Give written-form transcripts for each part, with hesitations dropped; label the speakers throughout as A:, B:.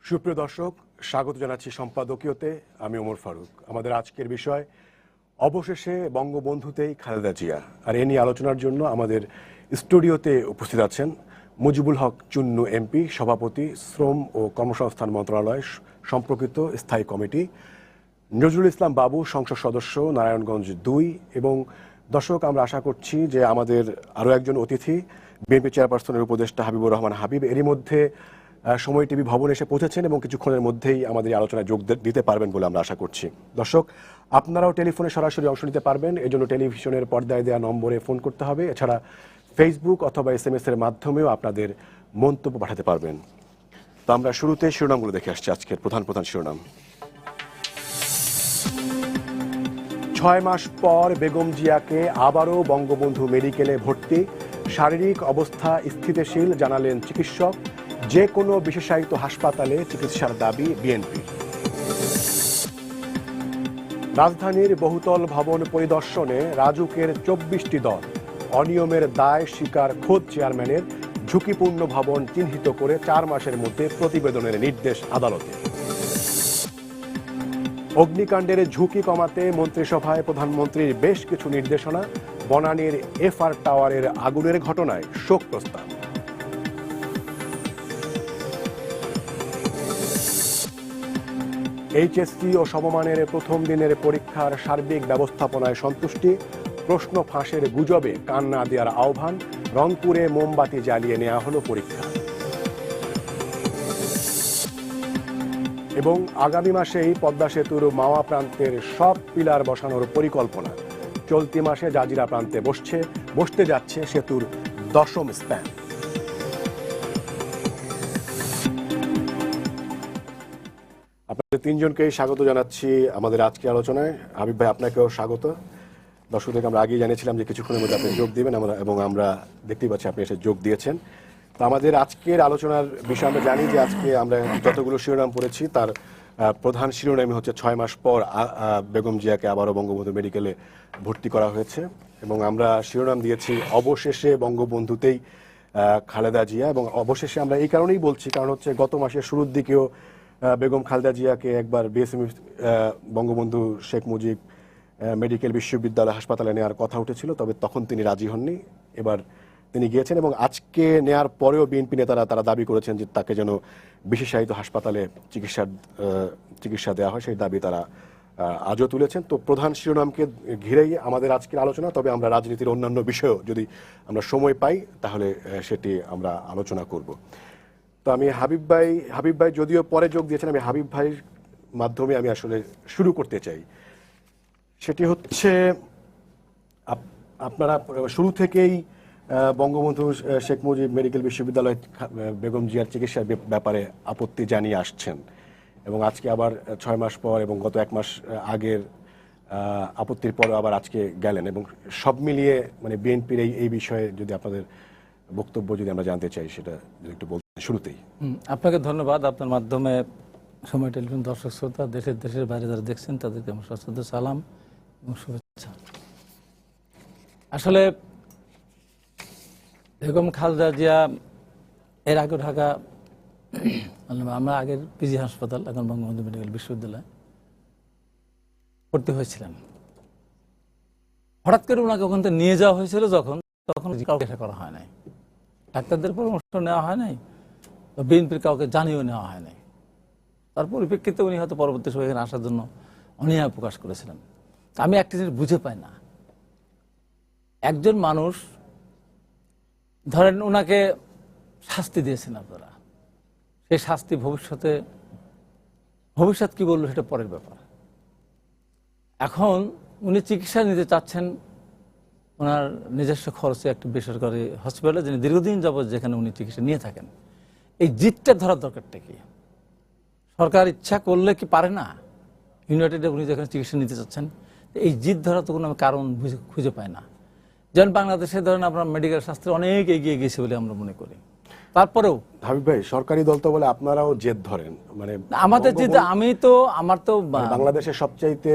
A: সুপ্রিয় দর্শক, স্বাগত জানাচ্ছি সম্পাদকীয়তে। আমি ওমর ফারুক। আমাদের আজকের বিষয় অবশেষে বঙ্গবন্ধুতেই খালেদা জিয়া। আর এ নিয়ে আলোচনার জন্য আমাদের স্টুডিওতে উপস্থিত আছেন মুজিবুল হক চুন্নু এমপি, সভাপতি, শ্রম ও কর্মসংস্থান মন্ত্রণালয় সম্পর্কিত স্থায়ী কমিটি, নজরুল ইসলাম বাবু, সংসদ সদস্য, নারায়ণগঞ্জ ২। এবং দর্শক, আমরা আশা করছি যে আমাদের আরও একজন অতিথি, বিএনপি চেয়ারপারসনের উপদেষ্টা হাবিবুর রহমান হাবিব, এরই মধ্যে সময় টিভি ভবনে এসে পৌঁছেছেন এবং কিছুক্ষণের মধ্যেই আমাদের এই আলোচনায় যোগ দিতে পারবেন বলে আমরা আশা করছি। দর্শক, আপনারাও টেলিফোনে সরাসরি অংশ নিতে পারবেন। এজন্য টেলিভিশনের পর্দায় দেওয়া নম্বরে ফোন করতে হবে। এছাড়া ফেসবুক অথবা SMS এর মাধ্যমেও আপনাদের মন্তব্য পাঠাতে পারবেন। তো আমরা শুরুতে শিরোনামগুলো দেখে আসছি। আজকের প্রধান শিরোনাম। ৬ মাস পর বেগম জিয়াকে আবারও বঙ্গবন্ধু মেডিকেলে ভর্তি, শারীরিক অবস্থা স্থিতিশীল জানালেন চিকিৎসক। যে কোনো বিশেষায়িত হাসপাতালে চিকিৎসার দাবি বিএনপি। রাজধানীর বহুতল ভবন পরিদর্শনে রাজুকের ২৪টি দল, অনিয়মের দায় স্বীকার খোদ চেয়ারম্যানের। ঝুঁকিপূর্ণ ভবন চিহ্নিত করে ৪ মাসের মধ্যে প্রতিবেদনের নির্দেশ আদালতে। অগ্নিকাণ্ডের ঝুঁকি কমাতে মন্ত্রিসভায় প্রধানমন্ত্রীর বেশ কিছু নির্দেশনা। বনানীর FR টাওয়ারের আগুনের ঘটনায় শোক প্রস্তাব। HSC ও সমমানের প্রথম দিনের পরীক্ষার সার্বিক ব্যবস্থাপনায় সন্তুষ্টি। প্রশ্ন ফাঁসের গুজবে কান না দেওয়ার আহ্বান। রংপুরে মোমবাতি জ্বালিয়ে নেওয়া হলো পরীক্ষা। এবং আগামী মাসেই পদ্মা সেতুর মাওয়া প্রান্তের সব পিলার বসানোর পরিকল্পনা। চলতি মাসে জাজিরা প্রান্তে বসতে যাচ্ছে সেতুর 10ম স্প্যান। আপনাদের তিনজনকেই স্বাগত জানাচ্ছি আমাদের আজকের আলোচনায়। হাবিব ভাই, আপনাকেও স্বাগত। দর্শকদেরকে আমরা আগেই জানিয়েছিলাম যে কিছুক্ষণের মধ্যে আপনি যোগ দিবেন, এবং আমরা দেখতেই পাচ্ছি আপনি এসে যোগ দিয়েছেন। তো আমাদের আজকের আলোচনার বিষয়, আমরা জানি যে আজকে আমরা যতগুলো শিরোনাম পড়েছি তার প্রধান শিরোনামই হচ্ছে ৬ মাস পর বেগম জিয়াকে আবারও বঙ্গবন্ধু মেডিকেলে ভর্তি করা হয়েছে। এবং আমরা শিরোনাম দিয়েছি অবশেষে বঙ্গবন্ধুতেই খালেদা জিয়া। এবং অবশেষে আমরা এই কারণেই বলছি, কারণ হচ্ছে গত মাসের শুরুর দিকেও বেগম খালেদা জিয়াকে একবার বিএসএমই বঙ্গবন্ধু শেখ মুজিব মেডিকেল বিশ্ববিদ্যালয় হাসপাতালে নেওয়ার কথা উঠেছিল, তবে তখন তিনি রাজি হননি। এবার তিনি গিয়েছেন এবং আজকে নেয়ার পরেও বিএনপি নেতারা তারা দাবি করেছেন যে তাকে যেন বিশেষায়িত হাসপাতালে চিকিৎসা দেওয়া হয়, সেই দাবি তারা আজও তুলেছেন। তো প্রধান শিরোনামকে ঘিরেই আমাদের আজকের আলোচনা। তবে আমরা রাজনীতির অন্যান্য বিষয়েও যদি আমরা সময় পাই তাহলে সেটি আমরা আলোচনা করব। তো আমি হাবিব ভাই যদিও পরে যোগ দিয়েছেন, আমি হাবিব ভাইয়ের মাধ্যমে আমি আসলে শুরু করতে চাই। সেটি হচ্ছে, আপনারা শুরু থেকেই বঙ্গবন্ধু শেখ মুজিব মেডিকেল বিশ্ববিদ্যালয় বেগম জিয়ার চিকিৎসার ব্যাপারে আপত্তি জানিয়ে আসছেন এবং আজকে আবার ৬ মাস পর এবং গত ১ মাস আগের আপত্তির পরে আবার আজকে গেলেন। এবং সব মিলিয়ে মানে বিএনপির এই বিষয়ে যদি আপনাদের বক্তব্য যদি আমরা জানতে চাই, সেটা যদি একটু বলতে শুরুতেই।
B: আপনাকে ধন্যবাদ। আপনার মাধ্যমে সময় টেলিভিশন দর্শক শ্রোতা, দেশের বাইরে যারা দেখছেন তাদেরকে আমার সশ্রদ্ধ সালাম এবং শুভেচ্ছা। আসলে বেগম খালেদা জিয়া এর আগে ঢাকা, আমরা আগের পিজি হাসপাতাল, এখন বঙ্গবন্ধু মেডিকেল বিশ্ববিদ্যালয় ভর্তি হয়েছিলেন। হঠাৎ করে ওনাকে ওখান থেকে নিয়ে যাওয়া হয়েছিল তখন কাউকে করা হয় নাই, ডাক্তারদের পরামর্শ নেওয়া হয় নাই, বিএনপির কাউকে জানিয়েও নেওয়া হয় নাই। তার পরিপ্রেক্ষিতে উনি হয়তো পরবর্তী সময় এখানে আসার জন্য অনীহা প্রকাশ করেছিলেন। আমি একটা জিনিস বুঝে পাই না, একজন মানুষ ধরেন ওনাকে শাস্তি দিয়েছেন আপনারা, সেই শাস্তি ভবিষ্যৎ কি বললো সেটা পরের ব্যাপার। এখন উনি চিকিৎসা নিতে চাচ্ছেন ওনার নিজস্ব খরচে একটি বেসরকারি হসপিটালে, যিনি দীর্ঘদিন যাবৎ যেখানে উনি চিকিৎসা নিয়ে থাকেন। এই জিতটা ধরার দরকারটা কি? সরকার ইচ্ছা করলে কি পারে না? ইউনাইটেডে উনি যেখানে চিকিৎসা নিতে চাচ্ছেন, এই জিত ধরার তো কোনো কারণ খুঁজে পায় না। যেমন বাংলাদেশে ধরেন আপনার মেডিকেল শাস্ত্রে অনেক এগিয়ে গেছে বলে আমরা মনে করি। তারপরেও
A: হাবিব ভাই, সরকারি দল তো বলে আপনারাও জেদ ধরেন, মানে
B: আমাদের জেদ। আমার তো
A: বাংলাদেশের সবচাইতে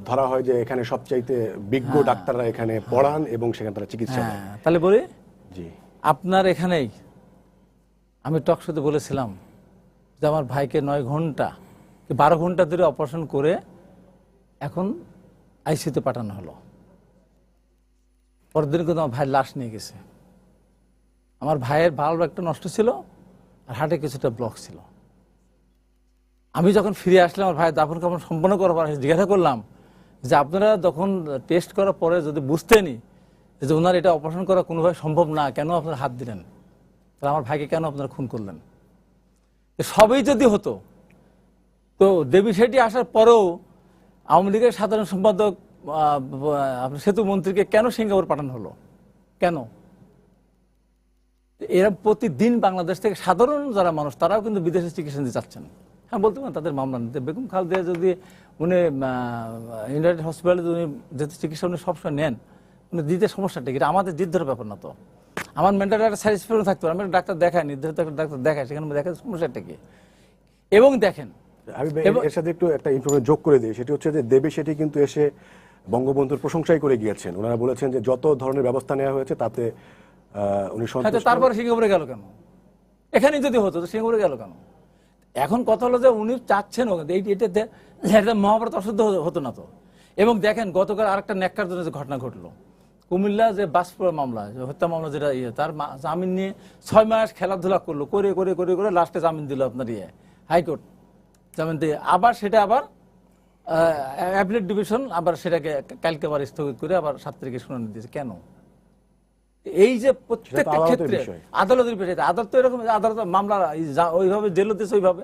A: ধরা হয় যে এখানে সবচাইতে বিজ্ঞ ডাক্তাররা এখানে পড়ান এবং সেখানে তারা চিকিৎসা দেন।
B: তাহলে বলি,
A: জি,
B: আপনার এখানেই আমি টক শোতে বলেছিলাম যে আমার ভাইকে 9 ঘন্টা কি 12 ঘন্টা ধরে অপারেশন করে এখন আইসিইউতে পাঠানো হলো। পরের দিন কিন্তু আমার ভাইয়ের লাশ নিয়ে গেছে। আমার ভাইয়ের ভালভ একটা নষ্ট ছিল আর হার্টে কিছুটা ব্লক ছিল। আমি যখন ফিরে আসলাম আমার ভাইয়ের দাফন কাফন সম্পন্ন করার পর জিজ্ঞাসা করলাম যে আপনারা যখন টেস্ট করার পরে যদি বুঝতেনই যে ওনার এটা অপারেশন করা কোনোভাবে সম্ভব না, কেন আপনারা হাত দিলেন? তাহলে আমার ভাইকে কেন আপনারা খুন করলেন? সবই যদি হতো তো দেবী সেটি আসার পরেও আওয়ামী লীগের সাধারণ সম্পাদক আপনার সেতু মন্ত্রীকে কেন সিঙ্গাপুর পাঠানো হলো? কেন? এরা প্রতিদিন বাংলাদেশ থেকে সাধারণ যারা মানুষ তারাও কিন্তু বিদেশে চিকিৎসা নিতে চাচ্ছেন। হ্যাঁ, বলতে পারেন তাদের মামলা নিতে। বেগম খালেদা যদি উনি ইউনাইটেড হসপিটালে উনি যেহেতু চিকিৎসা উনি সবসময় নেন, উনি দিতে সমস্যাটা কি? এটা আমাদের জিদ ধরে ব্যাপার না তো। আমার মেন্টাল একটা স্যাটিসফ্যাকশন থাকতো, আমি একটা ডাক্তার দেখাই, নির্ধারিত একটা ডাক্তার দেখাই, সেখানে দেখা সমস্যাটা কি। এবং দেখেন
A: আমি এর সাথে একটু একটা ইনফরমেশন যোগ করে দিই, সেটি হচ্ছে যে দেবী সেটি কিন্তু এসে বঙ্গবন্ধুর প্রশংসাই করে গিয়েছেন। ওনারা বলেছেন যে যত ধরনের ব্যবস্থা নেওয়া হয়েছে তাতে উনি সন্তুষ্ট।
B: তারপরে সিঙ্গাপুরে গেল কেন? এখানেই যদি হতো তো সিঙ্গাপুরে গেল কেন? এখন কথা হলো যে উনি চাচ্ছেন এটা মহাভারত অশুদ্ধ হতো না তো। এবং দেখেন গতকাল আরেকটা ন্যাক্কারজনক যে ঘটনা ঘটলো কুমিল্লা, যে বাসপুরা মামলা, হত্যা মামলা, যেটা তার জামিন নিয়ে 6 মাস খেলাধুলা করলো, করে করে করে করে লাস্টে জামিন দিল আপনার হাইকোর্ট জামিন দিয়ে। আবার সেটা আবার অ্যাপিলেট ডিভিশন আবার সেটাকে কালকে আবার স্থগিত করে আবার 7 তারিখে শুনানি দিয়েছে। কেন? এই যে প্রত্যেকটা ক্ষেত্রে আদালতের বিষয়, আদালত তো এরকম, আদালত মামলা ওইভাবে জেল দিয়েছে, ওইভাবে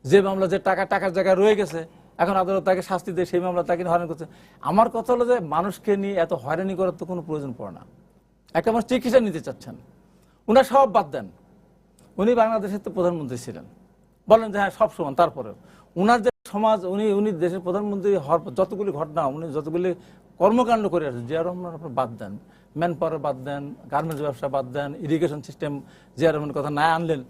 B: যে মামলা যে টাকার জায়গায় রয়ে গেছে, এখন আদালত তাকে শাস্তি দেয়, সেই মামলা তাকে হয়রানি করছে। আমার কথা হলো যে মানুষকে নিয়ে এত হয়রানি করার তো কোনো প্রয়োজন পড়ে না। একটা মানুষ চিকিৎসা নিতে চাচ্ছেন, উনার সব বাদ দেন, উনি বাংলাদেশের তো প্রধানমন্ত্রী ছিলেন, বলেন যে হ্যাঁ সব সমান, তারপরে উনার যে সমাজ, উনি দেশের প্রধানমন্ত্রী হওয়ার যতগুলি ঘটনা, উনি যতগুলি কর্মকাণ্ড করে আসছেন, জিয়া রহমান আপনার বাদ দেন, ম্যান পাওয়ার বাদ দেন, গার্মেন্টস ব্যবসা বাদ দেন, ইরিগেশন সিস্টেম জিয়া রহমানের কথা না আনলেন।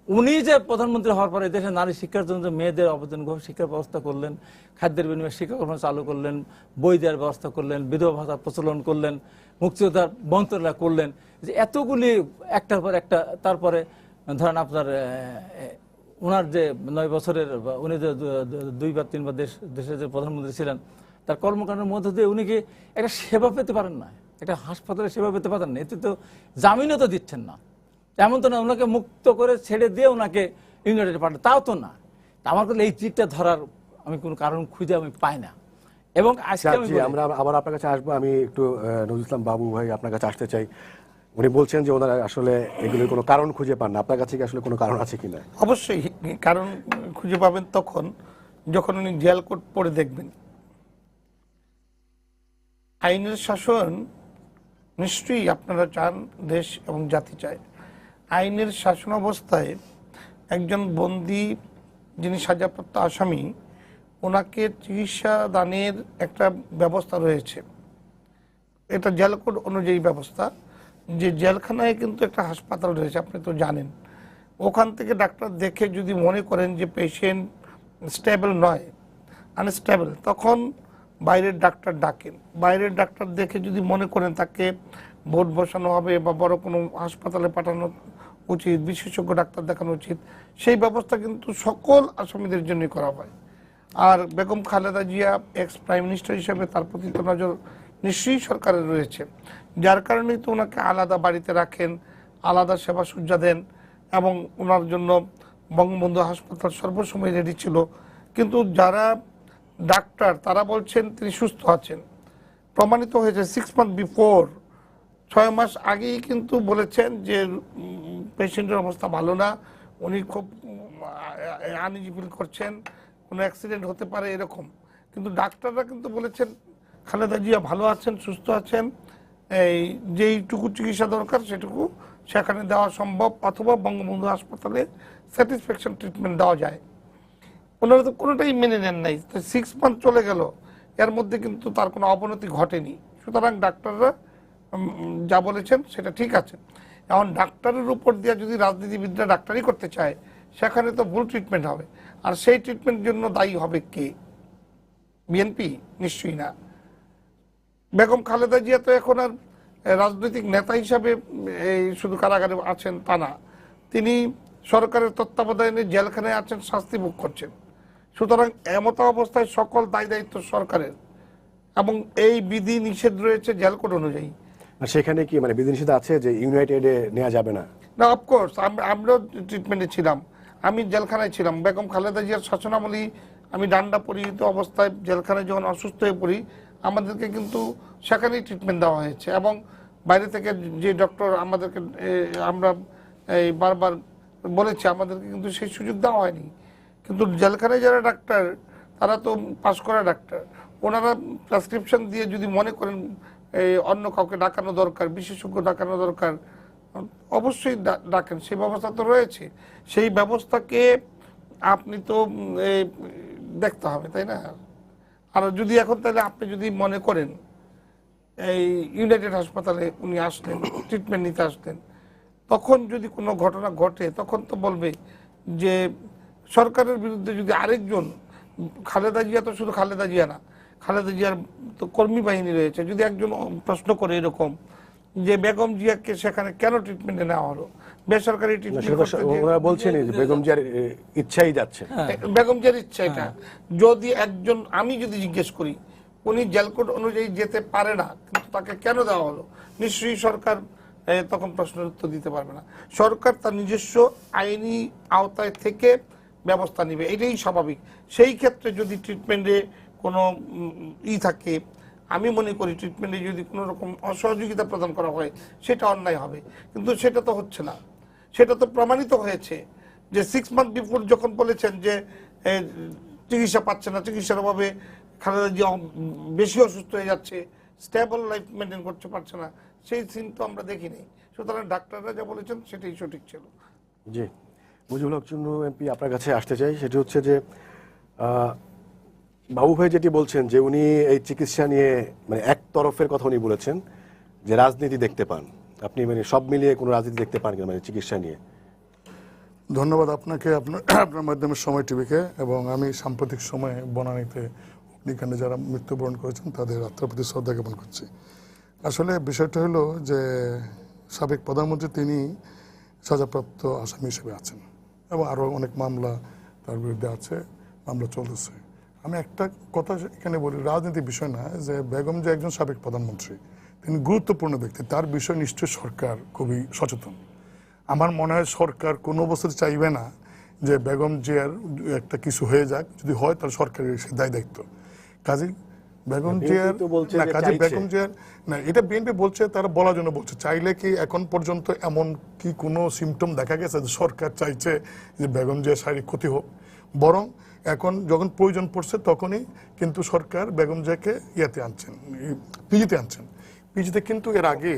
B: উনি যে প্রধানমন্ত্রী হওয়ার পরে দেশের নারী শিক্ষার জন্য মেয়েদের অবদান শিক্ষার ব্যবস্থা করলেন, খাদ্যের বিনিময়ে শিক্ষাকর্ম চালু করলেন, বই দেওয়ার ব্যবস্থা করলেন, বিধবা ভাতার প্রচলন করলেন, মুক্তিযোদ্ধার মন্ত্রণালয় করলেন, যে এতগুলি একটার পর একটা। তারপরে ধরেন আপনার ওনার যে 9 বছরের উনি যে 2 বা 3 বার দেশের যে প্রধানমন্ত্রী ছিলেন, তার কর্মকাণ্ডের মধ্য দিয়ে উনি কি একটা সেবা পেতে পারেন না? একটা হাসপাতালে সেবা পেতে পারেন না? এতে তো জামিনও তো দিচ্ছেন না। এমন তো না ওনাকে মুক্ত করে ছেড়ে দিয়ে ওনাকে ইউনাইটেড পাঠান, তাও তো না। আমার কাছে এই চিটটা ধরার আমি কোনো কারণ খুঁজে আমি পাই না। এবং আজকে
A: আমরা আবার আপনার কাছে আসবো। আমি একটু নজরুল ইসলাম বাবু ভাই আপনার কাছে আসতে চাই। উনি বলছেন যে ওনারা আসলে এগুলোর কোনো কারণ খুঁজে পান না। আপনার কাছে কি আসলে কোনো কারণ আছে কিনা?
C: অবশ্যই কারণ খুঁজে পাবেন তখন যখন উনি জেল কোড পড়ে দেখবেন। আইনের শাসন নিশ্চয়ই আপনারা চান, দেশ এবং জাতি চায়। আইনের শাসন অবস্থায় একজন বন্দী যিনি সাজাপ্রাপ্ত আসামি, ওনাকে চিকিৎসা দানের একটা ব্যবস্থা রয়েছে। এটা জেল কোড অনুযায়ী ব্যবস্থা, যে জেলখানায় কিন্তু একটা হাসপাতাল রয়েছে, আপনি তো জানেন। ওখান থেকে ডাক্তার দেখে যদি মনে করেন যে পেশেন্ট স্টেবল নয়, আনস্টেবল, তখন বাইরের ডাক্তার ডাকেন। বাইরের ডাক্তার দেখে যদি মনে করেন তাকে বোর্ড বসানো হবে বা বড় কোনো হাসপাতালে পাঠানো উচিত, বিশেষজ্ঞ ডাক্তার দেখানো উচিত, সেই ব্যবস্থা কিন্তু সকল আসামিদের জন্যই করা হয়। আর Begum Khaleda Zia ex prime minister হিসেবে তার প্রতি তো নজর নিশ্চয়ই সরকারের রয়েছে, যার কারণেই তো ওনাকে আলাদা বাড়িতে রাখেন, আলাদা সেবা সুবিধা দেন, এবং ওনার জন্য বঙ্গবন্ধু হাসপাতাল সর্বসময় রেডি ছিল। কিন্তু যারা ডাক্তার তারা বলছেন তিনি সুস্থ আছেন, প্রমাণিত হয়েছে 6 মান্থ বিফোর, 6 মাস আগেই কিন্তু বলেছেন যে পেশেন্টের অবস্থা ভালো না, উনি খুব আনইজি ফিল করছেন, কোনো অ্যাক্সিডেন্ট হতে পারে এরকম। কিন্তু ডাক্তাররা কিন্তু বলেছেন খালেদা জিয়া ভালো আছেন, সুস্থ আছেন, এই যেইটুকু চিকিৎসা দরকার সেটুকু সেখানে দেওয়া সম্ভব, অথবা বঙ্গবন্ধু হাসপাতালে স্যাটিসফ্যাকশন ট্রিটমেন্ট দেওয়া যায়। ওনারা তো কোনোটাই মেনে নেন নাই। 6 মান্থ চলে গেল, এর মধ্যে কিন্তু তার কোনো অবনতি ঘটেনি। সুতরাং ডাক্তাররা যা বলেছেন সেটা ঠিক আছে। এখন ডাক্তারের উপর দিয়ে যদি রাজনীতিবিদরা ডাক্তারি করতে চায়, সেখানে তো ভুল ট্রিটমেন্ট হবে। আর সেই ট্রিটমেন্টের জন্য দায়ী হবে কে? বিএনপি? নিশ্চয়ই না। বেগম খালেদা জিয়া তো এখন আর রাজনৈতিক নেতা হিসাবে এই শুধু কারাগারে আছেন তা না, তিনি সরকারের তত্ত্বাবধানে জেলখানায় আছেন, শাস্তি ভোগ করছেন। সুতরাং এমত অবস্থায় সকল দায় দায়িত্ব সরকারের, এবং এই বিধি নিষেধ রয়েছে জেল কোড অনুযায়ী।
A: আর সেখানে কি মানে বিধিনিষেধ আছে যে ইউনাইটেডে নেওয়া যাবে না?
C: না, অফকোর্স আমরাও ট্রিটমেন্টে ছিলাম, আমি জেলখানায় ছিলাম। বেগম খালেদা জিয়ার শাসনামলী আমি ডান্ডা পরিহিত অবস্থায় জেলখানায় যখন অসুস্থ হয়ে পড়ি, আমাদেরকে কিন্তু সেখানেই ট্রিটমেন্ট দেওয়া হয়েছে, এবং বাইরে থেকে যে ডক্টর আমাদেরকে আমরা এই বারবার বলেছি, আমাদেরকে কিন্তু সেই সুযোগ দেওয়া হয়নি। কিন্তু জেলখানায় যারা ডাক্তার, তারা তো পাশ করা ডাক্তার, ওনারা প্রেসক্রিপশন দিয়ে যদি মনে করেন এই অন্য কাউকে ডাকানো দরকার, বিশেষজ্ঞ ডাকানো দরকার, অবশ্যই ডাকেন, সেই ব্যবস্থা তো রয়েছে। সেই ব্যবস্থাকে আপনি তো দেখতে হবে, তাই না? আর যদি এখন তাহলে আপনি যদি মনে করেন এই ইউনাইটেড হাসপাতালে উনি আসলেন, ট্রিটমেন্ট নিতে আসলেন, তখন যদি কোনো ঘটনা ঘটে, তখন তো বলবে যে সরকারের বিরুদ্ধে যদি আরেকজন, খালেদা জিয়া তো শুধু খালেদা জিয়া না, খালেদা জিয়ার তো কর্মী বাহিনী রয়েছে, যদি একজন প্রশ্ন করে এরকম যে বেগম জিয়াকে সেখানে কেন ট্রিটমেন্টে নেওয়া হলো, বেসরকারি
A: ওনারা বলছেন যে বেগম জিয়ার ইচ্ছাই যাচ্ছে,
C: বেগম জিয়ার ইচ্ছা এটা। যদি একজন, আমি যদি জিজ্ঞেস করি উনি জেল কোড অনুযায়ী যেতে পারে না, কিন্তু তাকে কেন দেওয়া হলো, নিশ্চয়ই সরকার তখন প্রশ্নের উত্তর দিতে পারবে না। সরকার তার নিজস্ব আইনি আওতায় থেকে ব্যবস্থা নেবে, এটাই স্বাভাবিক। সেই ক্ষেত্রে যদি ট্রিটমেন্টে কোনো থাকে, আমি মনে করি ট্রিটমেন্টে যদি কোনো রকম অসহযোগিতা প্রদান করা হয়, সেটা অন্যায় হবে। কিন্তু সেটা তো হচ্ছে না, সেটা তো প্রমাণিত হয়েছে যে 6 মান্থ বিফোর যখন বলেছেন যে চিকিৎসা পাচ্ছে না, চিকিৎসার অভাবে খালেদা জিয়া বেশি অসুস্থ হয়ে যাচ্ছে, স্টেবল লাইফ মেনটেন করতে পারছে না, সেই সিন তো আমরা দেখিনি। সুতরাং ডাক্তাররা যা বলেছেন সেটাই সঠিক ছিল।
A: জি, মুজিবুল হক চুন্নু এমপি আপনার কাছে আসতে চাই। সেটি হচ্ছে যে বাবু ভাই যেটি বলছেন যে উনি এই চিকিৎসা নিয়ে মানে এক তরফের কথা উনি বলেছেন যে রাজনীতি দেখতে পান, আপনি মানে সব মিলিয়ে কোনো রাজনীতি দেখতে পান কিনা মানে চিকিৎসা নিয়ে?
D: ধন্যবাদ আপনাকে, আপনার মাধ্যমে সময় টিভিকে, এবং আমি সাম্প্রতিক সময়ে বনানীতে অগ্নিকাণ্ডে যারা মৃত্যুবরণ করেছেন তাদের আত্মার প্রতি শ্রদ্ধা জ্ঞাপন করছি। আসলে বিষয়টা হলো যে সাবেক প্রধানমন্ত্রী তিনি সাজাপ্রাপ্ত আসামি হিসেবে আছেন, এবং আরও অনেক মামলা তার বিরুদ্ধে আছে, মামলা চলতেছে। আমি একটা কথা এখানে বলি, রাজনীতির বিষয় না, যে বেগম যে একজন সাবেক প্রধানমন্ত্রী, তিনি গুরুত্বপূর্ণ ব্যক্তি, তার বিষয়ে নিশ্চয়ই সরকার খুবই সচেতন। আমার মনে হয় সরকার কোনো অবস্থাতে চাইবে না যে বেগম জিয়ার একটা কিছু হয়ে যাক, যদি হয় তাহলে সরকারের সে দায় দায়িত্ব। কাজী বেগম জিয়ার না, কাজী বেগম জিয়ার না, এটা বিএনপি বলছে, তারা বলার জন্য বলছে। চাইলে কি এখন পর্যন্ত এমন কি কোনো সিমটম দেখা গেছে যে সরকার চাইছে যে বেগম জিয়ার শারীরিক ক্ষতি হোক? বরং এখন যখন প্রয়োজন পড়ছে তখনই কিন্তু সরকার বেগম জিয়াকে ইয়াতে আনছেন, পিজিতে আনছেন। পিজিতে কিন্তু এর আগে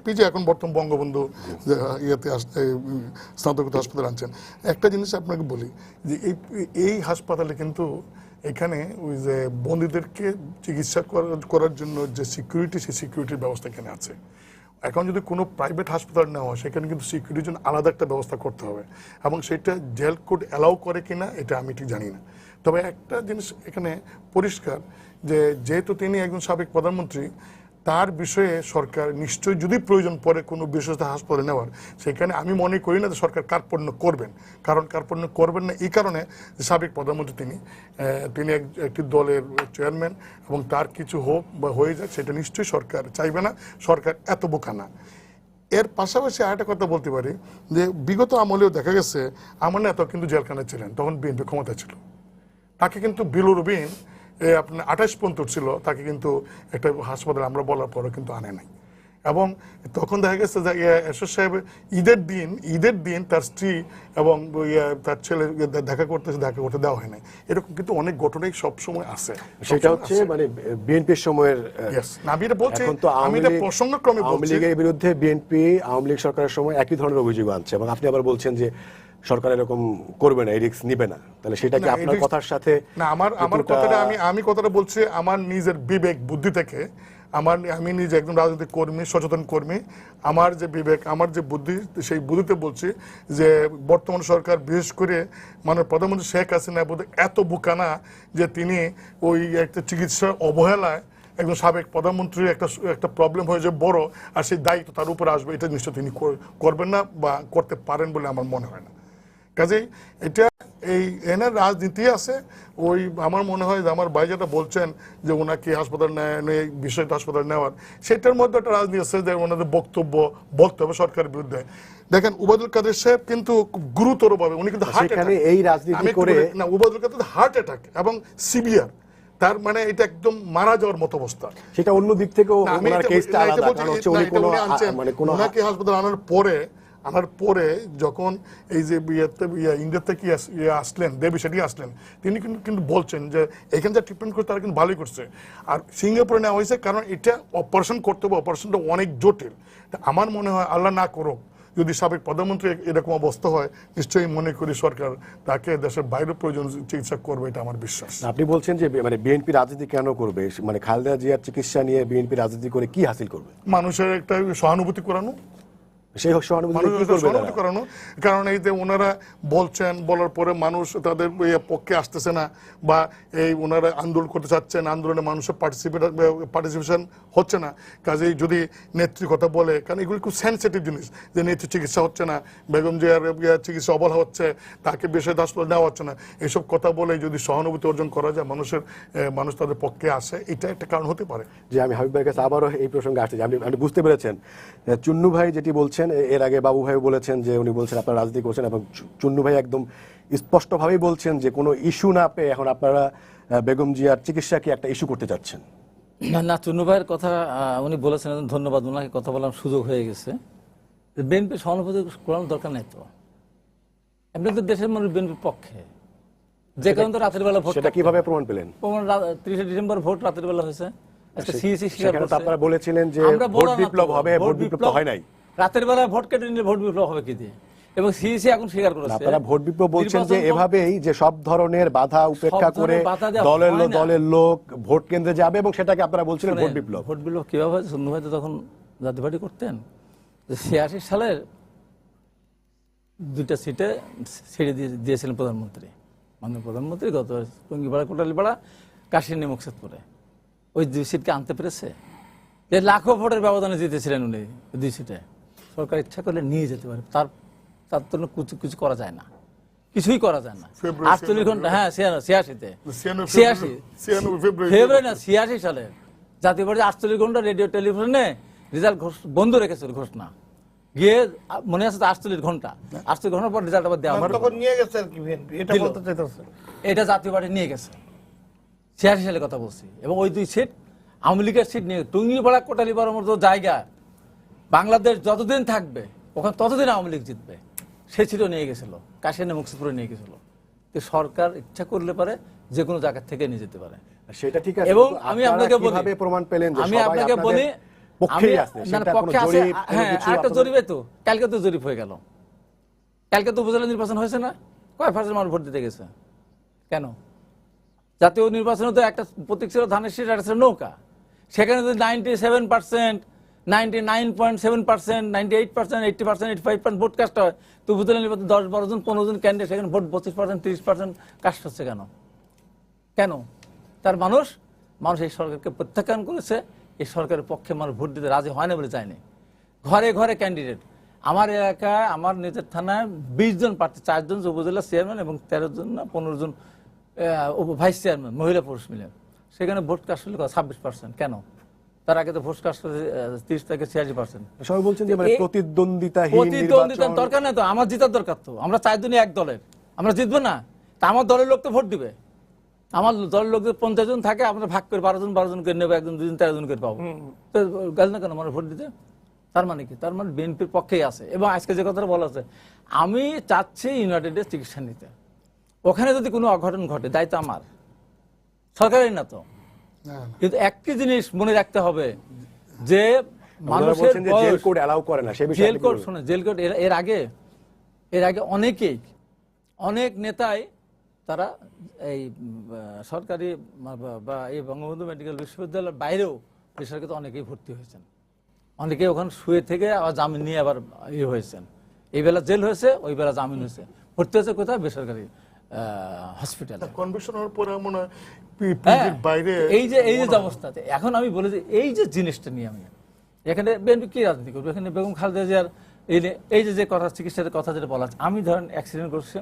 D: পিজি এখন বর্তমান বঙ্গবন্ধু ইয়েতে স্নাতকোত্তর হাসপাতালে আনছেন। একটা জিনিস আপনাকে বলি যে এই হাসপাতালে কিন্তু এখানে ওই যে বন্দীদেরকে চিকিৎসা করার জন্য যে সিকিউরিটি, সেই সিকিউরিটির ব্যবস্থা এখানে আছে। এখন যদি কোনো প্রাইভেট হাসপাতাল নেওয়া হয়, সেখানে কিন্তু সিকিউরিটির জন্য আলাদা একটা ব্যবস্থা করতে হবে, এবং সেটা জেল কোড অ্যালাউ করে কিনা এটা আমি ঠিক জানি না। তবে একটা জিনিস এখানে পরিষ্কার যে যেহেতু তিনি একজন সাবেক প্রধানমন্ত্রী, তার বিষয়ে সরকার নিশ্চয়ই যদি প্রয়োজন পড়ে কোনো বিশেষ হাসপাতালে নেওয়ার, সেখানে আমি মনে করি না যে সরকার কার্পণ্য করবেন। কারণ কার্পণ্য করবেন না এই কারণে যে সাবেক প্রধানমন্ত্রী তিনি একটি দলের চেয়ারম্যান, এবং তার কিছু হোক বা হয়ে যাক সেটা নিশ্চয়ই সরকার চাইবে না, সরকার এত বোকা না। এর পাশাপাশি আরেকটা কথা বলতে পারি যে বিগত আমলেও দেখা গেছে আমার নেতা কিন্তু জেলখানায় ছিলেন, তখন বিএনপি ক্ষমতা ছিল, তাকে কিন্তু বিলুরবিন আপনার 28 পর্যন্ত ছিল, তাকে কিন্তু একটা হাসপাতালে আমরা বলার পরও কিন্তু আনে নাই। এবং তখন দেখা গেছে যে এরশাদ সাহেব ঈদের দিন তার স্ত্রী এবং তার ছেলে দেখা করতে দেওয়া হয় নাই। এরকম কিন্তু অনেক ঘটনাই সবসময় আছে।
A: সেটা হচ্ছে মানে বিএনপির সময়ের,
D: আমি এটা বলছি, আমি এটা প্রসঙ্গক্রমে বলছি।
A: আওয়ামী লীগের বিরুদ্ধে বিএনপি আওয়ামী লীগ সরকারের সময় একই ধরনের অভিযোগ আনছে, এবং আপনি আবার বলছেন যে সরকার এরকম করবে না, এই রিস্ক নিবে না। তাহলে সেটা কি আপনার কথার সাথে
D: না? আমার কথাটা আমি কথাটা বলছি আমার নিজের বিবেক বুদ্ধি থেকে। আমি নিজে একজন রাজনৈতিক কর্মী, সচেতন কর্মী। আমার যে বিবেক, আমার যে বুদ্ধি, সেই বুদ্ধিতে বলছি যে বর্তমান সরকার, বিশেষ করে মাননীয় প্রধানমন্ত্রী শেখ হাসিনা বোধহয় এত বোকা না যে তিনি ওই একটা চিকিৎসার অবহেলায় একজন সাবেক প্রধানমন্ত্রীর একটা প্রবলেম হয়ে যায় বড়, আর সেই দায়িত্ব তার উপরে আসবে, এটা নিশ্চয় তিনি করবেন না বা করতে পারেন বলে আমার মনে হয় না। কাজেই এটা এই এনার রাজনীতি আছে। ওই আমার মনে হয় যে আমার ভাই যেটা বলছেন যে ওনাকে হাসপাতাল নেয় বিষয়টা হাসপাতাল নেওয়ার, সেটার মধ্যে একটা রাজনীতি আছে যে ওনাদের বক্তব্য বলতে হবে সরকারের বিরুদ্ধে। দেখেন ওবায়দুল কাদের সাহেব কিন্তু গুরুতর ভাবে উনি কিন্তু হার্ট
A: সেখানে এই রাজনীতি করে
D: না, ওবায়দুল কাদের হার্ট অ্যাটাক এবং সিভিয়ার, তার মানে এটা একদম মারা যাওয়ার মতো অবস্থা।
A: সেটা অন্য দিক থেকেও
D: না, আমি
A: ওনার
D: এটা
A: কেসটা
D: না, এটা
A: আলাদা,
D: বলছি,
A: কারণ হচ্ছে
D: না,
A: উনি
D: এটা
A: কোনো
D: উনি আনছেন,
A: মানে কোনো
D: ওনাকে হাসপাতাল আনার পরে যখন এই যে ইন্ডিয়া থেকে আসলেন দেবী সেটি আসলেন, তিনি কিন্তু বলছেন যে এখানে যা ট্রিটমেন্ট করছে তারা কিন্তু ভালোই করছে। আর সিঙ্গাপুরে নেওয়া হয়েছে কারণ এটা অপারেশন করতে হবে, অপারেশনটা অনেক জটিল। আমার মনে হয় আল্লাহ না করুক যদি সাবেক প্রধানমন্ত্রী এরকম অবস্থা হয়, নিশ্চয়ই মনে করি সরকার তাকে দেশের বাইরে প্রয়োজন চিকিৎসা করবে, এটা আমার বিশ্বাস।
A: আপনি বলছেন যে মানে বিএনপি রাজনীতি কেন করবে, মানে খালেদা জিয়ার চিকিৎসা নিয়ে বিএনপি রাজনীতি করে কি হাসিল করবে?
D: মানুষের একটা সহানুভূতি করানো,
A: সেই সহানুভূতি কি করবে
D: সহানুভূতি করানো। কারণ এই যে ওনারা বলছেন, বলার পরে মানুষ তাদের পক্ষে আসতেছে না, বা এই ওনারা আন্দোলন করতে চাচ্ছেন, আন্দোলনে মানুষের পার্টিসিপেশন হচ্ছে না। কাজেই যদি নেত্রী কথা বলে, কারণ এগুলি খুব সেন্সিটিভ জিনিস, যে নেত্রী চিকিৎসা হচ্ছে না, বেগম জিয়ার চিকিৎসা অবহেলা হচ্ছে, তাকে বেশি হাসপাতাল নেওয়া হচ্ছে না, এইসব কথা বলে যদি সহানুভূতি অর্জন করা যায়, মানুষ তাদের পক্ষে আসে, এটা একটা কারণ হতে পারে।
A: যে আমি হাবিব ভাইয়ের কাছে আবারও এই প্রসঙ্গে আসতে চাই। আপনি বুঝতে পেরেছেন চুন্নু ভাই যেটি বলছেন, এর আগে বাবু ভাই বলেছেন যে উনি বলছেন আপনারা রাজনীতি করছেন, এবং চুন্নু ভাই একদম স্পষ্টভাবেই বলছেন যে কোনো ইস্যু না পেয়ে এখন আপনারা বেগম জিয়ার চিকিৎসাকে একটা ইস্যু করতে চাচ্ছেন।
B: না, চুন্নু ভাইয়ের কথা উনি বলেছেন, ধন্যবাদ, ওনাকে কথা বলার সুযোগ হয়ে গেছে। বিএনপি সহানুভূতি করানোর দরকার নেই তো, এমনি তো দেশের মানুষ বিএনপির পক্ষে, যে কারণে তো রাতের বেলা ভোট।
A: সেটা কিভাবে প্রমাণ পেলেন?
B: 30 ডিসেম্বর ভোট রাতের বেলা হয়েছে।
A: সেখানে তো আপনারা বলেছিলেন যে ভোট বিপ্লব হবে, ভোট বিপ্লব তো হয় নাই।
B: রাতের বেলা ভোট কেটে নিলে ভোট বিপ্লব হবে কি দিয়ে? এবং সিইসি এখন স্বীকার করেছে।
A: আপনারা ভোট বিপ্লব বলছেন যে এভাবেই, যে সব ধরনের বাধা উপেক্ষা করে দলের লোক ভোট কেন্দ্রে যাবে, এবং সেটাকে আপনারা বলছিলেন ভোট বিপ্লব।
B: ভোট বিপ্লব কিভাবে হয়? চুন্নু ভাই তো তখন জাতীয় পার্টি করতেন। 86 সালের 2টা সিটে ছেড়ে দিয়েছিলেন প্রধানমন্ত্রী, মাননীয় প্রধানমন্ত্রী, গত টঙ্গিপাড়া, কোটালীপাড়া, কাশিনী, মুকসেদপুরে। ওই 2 সিটকে আনতে পেরেছে। লাখো ভোটের ব্যবধানে জিতেছিলেন উনি 2 সিটে। সরকার ইচ্ছা করলে নিয়ে যেতে পারে, তার জন্য কিছু করা যায় না, কিছুই করা যায় না। 48 ঘন্টা, হ্যাঁ 86-তে, 86 সালে জাতীয় পার্টি 48 ঘন্টা রেডিও টেলিভিশনে রেজাল্ট বন্ধ রেখেছিল ঘোষণা, গিয়ে মনে আছে তো 48 ঘন্টা পর রেজাল্ট আবার দেওয়া
C: তখন নিয়ে গেছে আর কি বিএনপি, এটা বলতে চাইতেছে।
B: এটা জাতীয় পার্টি নিয়ে গেছে, 86 সালের কথা বলছি। এবং ওই 2 সিট আওয়ামী লীগের সিট নিয়ে, টুঙ্গিপাড়া, কোটালীপাড়ার মতো জায়গা বাংলাদেশ যতদিন থাকবে ওখানে ততদিন আওয়ামী লীগ জিতবে, সে সিটও নিয়ে গেছিল, কাশিয়ানী, মুকসেদপুরে নিয়ে গেছিল। সরকার ইচ্ছা করলে পারে যে কোনো জায়গা থেকে নিয়ে যেতে পারে,
A: সেটা ঠিক আছে।
B: এবং আমি আপনাকে বলি,
A: প্রমাণ পেলেন যে
B: আমি আপনাকে বলি,
A: পক্ষেই আছে, সেটা কোনো জরিপ,
B: হ্যাঁ একটা জরিপে তো কালকে তো জরিপ হয়ে গেল, কালকে তো উপজেলা নির্বাচন হয়েছে না, কয় % মানুষ ভোট দিতে গেছে? কেন? জাতীয় নির্বাচনে তো একটা প্রতীক ছিল ধানের শীষ, একটা ছিল নৌকা। সেখানে যদি 97%, 99.7%, 98%, 80%, 85% ভোট কাস্ট হয়, তো উপজেলা নির্বাচনে 10, 12 জন, 15 জন ক্যান্ডিডেট, সেখানে ভোট 25%, 30% কাস্ট হচ্ছে কেন? তার মানুষ এই সরকারকে প্রত্যাখ্যান করেছে, এই সরকারের পক্ষে মানুষ ভোট দিতে রাজি হয় না বলে চায়নি। ঘরে ঘরে ক্যান্ডিডেট। আমার এলাকায়, আমার নিজের থানায় 20 জন প্রার্থী, 4 জন উপজেলা চেয়ারম্যান এবং 13 জন না 15 জন ভাইস চেয়ারম্যান, মহিলা পুরুষ মিলে। সেখানে ভোট কাস্ট হলো 26%। কেন? তার আগে তো ভোট কাস্ট 30 থেকে 86%।
A: সবাই বলছেন যে মানে প্রতিদ্বন্দ্বিতাহীন
B: প্রতিদ্বন্দ্বিতার দরকার নেই তো, আমার জিতার দরকার তো। আমরা 4 জনই এক দলের, আমরা জিতবো না? তা আমার দলের লোক তো ভোট দিবে। আমার দলের লোক 50 জন থাকে, আমরা ভাগ করে 12 জন করে নেবো, 1 জন 2 জন 13 জন করে পাবো, তো গেল না কেন আমার ভোট দিতে? তার মানে কি? তার মানে বিএনপির পক্ষেই আছে। এবং আজকে যে কথাটা বলা আছে, আমি চাচ্ছি ইউনাইটেডে চিকিৎসা নিতে, ওখানে যদি কোনো অঘটন ঘটে দায়িত্ব আমার, সরকারের না তো। কিন্তু একটি জিনিস মনে রাখতে হবে যে মানুষের
A: জেল কোড অ্যালাউ করে না, সেই বিষয়ে
B: জেল কোড, শুনে জেল কোড এর আগে অনেক নেতাই তারা এই সরকারি বা এই বঙ্গবন্ধু মেডিকেল বিশ্ববিদ্যালয়ের বাইরেও বেসরকারিতে অনেকেই ভর্তি হয়েছেন, অনেকেই ওখানে শুয়ে থেকে আবার জামিন নিয়ে আবার হয়েছেন। এই বেলা জেল হয়েছে, ওই বেলা জামিন হয়েছে, ভর্তি হয়েছে কোথায়? বেসরকারি হসপিটালে।
D: কনভিকশন হওয়ার পরে মনে হয়
B: হ্যাঁ,
D: পিজির বাইরে
B: এই যে অবস্থাতে এখন আমি বলি যে এই যে জিনিসটা নিয়ে আমি এখানে বিএনপি কি রাজনীতি করবে, এখানে বেগম খালেদা জিয়ার এই যে কথা চিকিৎসার কথা যেটা বলা আছে, আমি ধরেন অ্যাক্সিডেন্ট করছি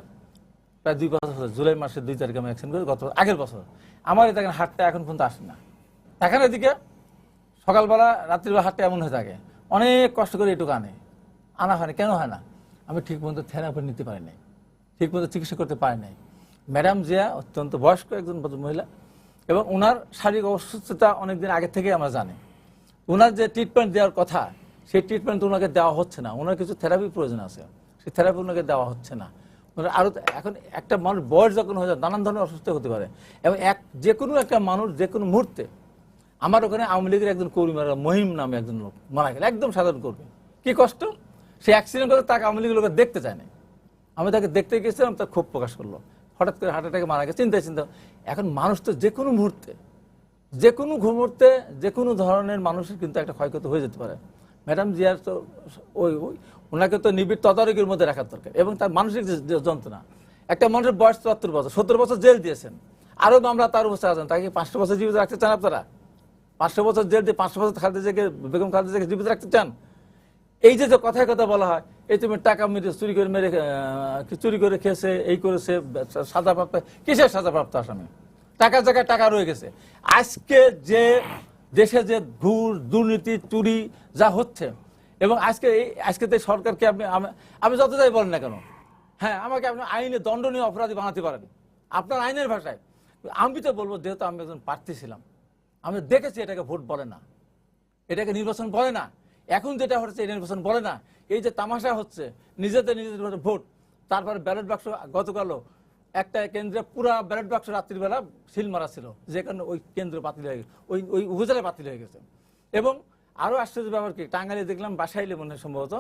B: প্রায় 2 বছর হলো, জুলাই মাসের 2 তারিখে আমি অ্যাক্সিডেন্ট করি, আগের বছর। আমার এই দেখেন হাতটা এখন পর্যন্ত আসে না, এখানে এদিকে সকালবেলা রাত্রিবেলা হাতটা এমন হয়ে থাকে, অনেক কষ্ট করে এটুকু আনা হয় না। কেন হয় না? আমি ঠিক মতো থেরাপি নিতে পারি নাই, ঠিক মতো চিকিৎসা করতে পারি নাই। ম্যাডাম জিয়া অত্যন্ত বয়স্ক একজন মহিলা এবং ওনার শারীরিক অসুস্থতা অনেকদিন আগে থেকে আমরা জানি। ওনার যে ট্রিটমেন্ট দেওয়ার কথা সেই ট্রিটমেন্ট ওনাকে দেওয়া হচ্ছে না, ওনার কিছু থেরাপি প্রয়োজন আছে, সেই থেরাপি ওনাকে দেওয়া হচ্ছে না। আরও এখন একটা মানুষ বয়স যখন হয়ে যায় নানান ধরনের অসুস্থ হতে পারে এবং যে কোনো একটা মানুষ যে কোনো মুহূর্তে, আমার ওখানে আওয়ামী লীগের একজন কর্মী মারা, মহিম নামে একজন লোক মারা গেল, একদম সাধারণ কর্মী, কি কষ্ট, সে অ্যাক্সিডেন্ট করে তাকে আওয়ামী লীগের লোকের দেখতে চায় না, আমি তাকে দেখতে গেছিলাম, তার ক্ষোভ প্রকাশ করলো, হঠাৎ করে হার্ট অ্যাটাকে মারা গেছে, চিন্তা। এখন মানুষ তো যে কোনো মুহূর্তে যে কোনো ধরনের মানুষের কিন্তু একটা ক্ষয়ক্ষতি হয়ে যেতে পারে। ম্যাডাম জিয়ার তো ওনাকে তো নিবিড় তদারকির মধ্যে রাখার দরকার এবং তার মানসিক যে যন্ত্রণা, একটা মানুষের বয়স 74 বছর, 17 বছর জেল দিয়েছেন, আরো মামলা তার অবস্থা আছেন, তাকে 500 বছর জীবিত রাখতে চান আপনারা? 500 বছর জেল দিয়ে 500 বছর বেগম খালেদা জিয়াকে জীবিত রাখতে চান? এই যে কথায় কথা বলা হয়, এই তুমি টাকা চুরি করে খেয়েছে, এই করেছে, সাজাপ্রাপ্ত, কিসের সাজাপ্রাপ্ত আসামি? টাকার জায়গায় টাকা রয়ে গেছে। আজকে যে দেশে যে ঘুষ, দুর্নীতি, চুরি যা হচ্ছে, এবং আজকে তো সরকারকে আপনি যত যাই বলেন না কেন, হ্যাঁ আমাকে আপনি আইনে দণ্ডনীয় অপরাধী বানাতে পারেন আপনার আইনের ভাষায়, আমি তো বলবো যেহেতু আমি একজন প্রার্থী ছিলাম, আমি দেখেছি এটাকে ভোট বলে না, এটাকে নির্বাচন বলে না। এখন যেটা হচ্ছে এটা নির্বাচন বলে না। এই যে তামাশা হচ্ছে নিজেদের ভোট, তারপরে ব্যালট বাক্স গতকালও একটা কেন্দ্রে পুরা ব্যালট বাক্স রাত্রিবেলা সিল মারা ছিল, যেখানে ওই কেন্দ্র বাতিল হয়ে গেছে, ওই উপজেলায় বাতিল হয়ে গেছে। এবং আরো আশ্চর্য ব্যাপার কি, টাঙ্গাইলে দেখলাম বাসাইলে মনে হয় সম্ভবত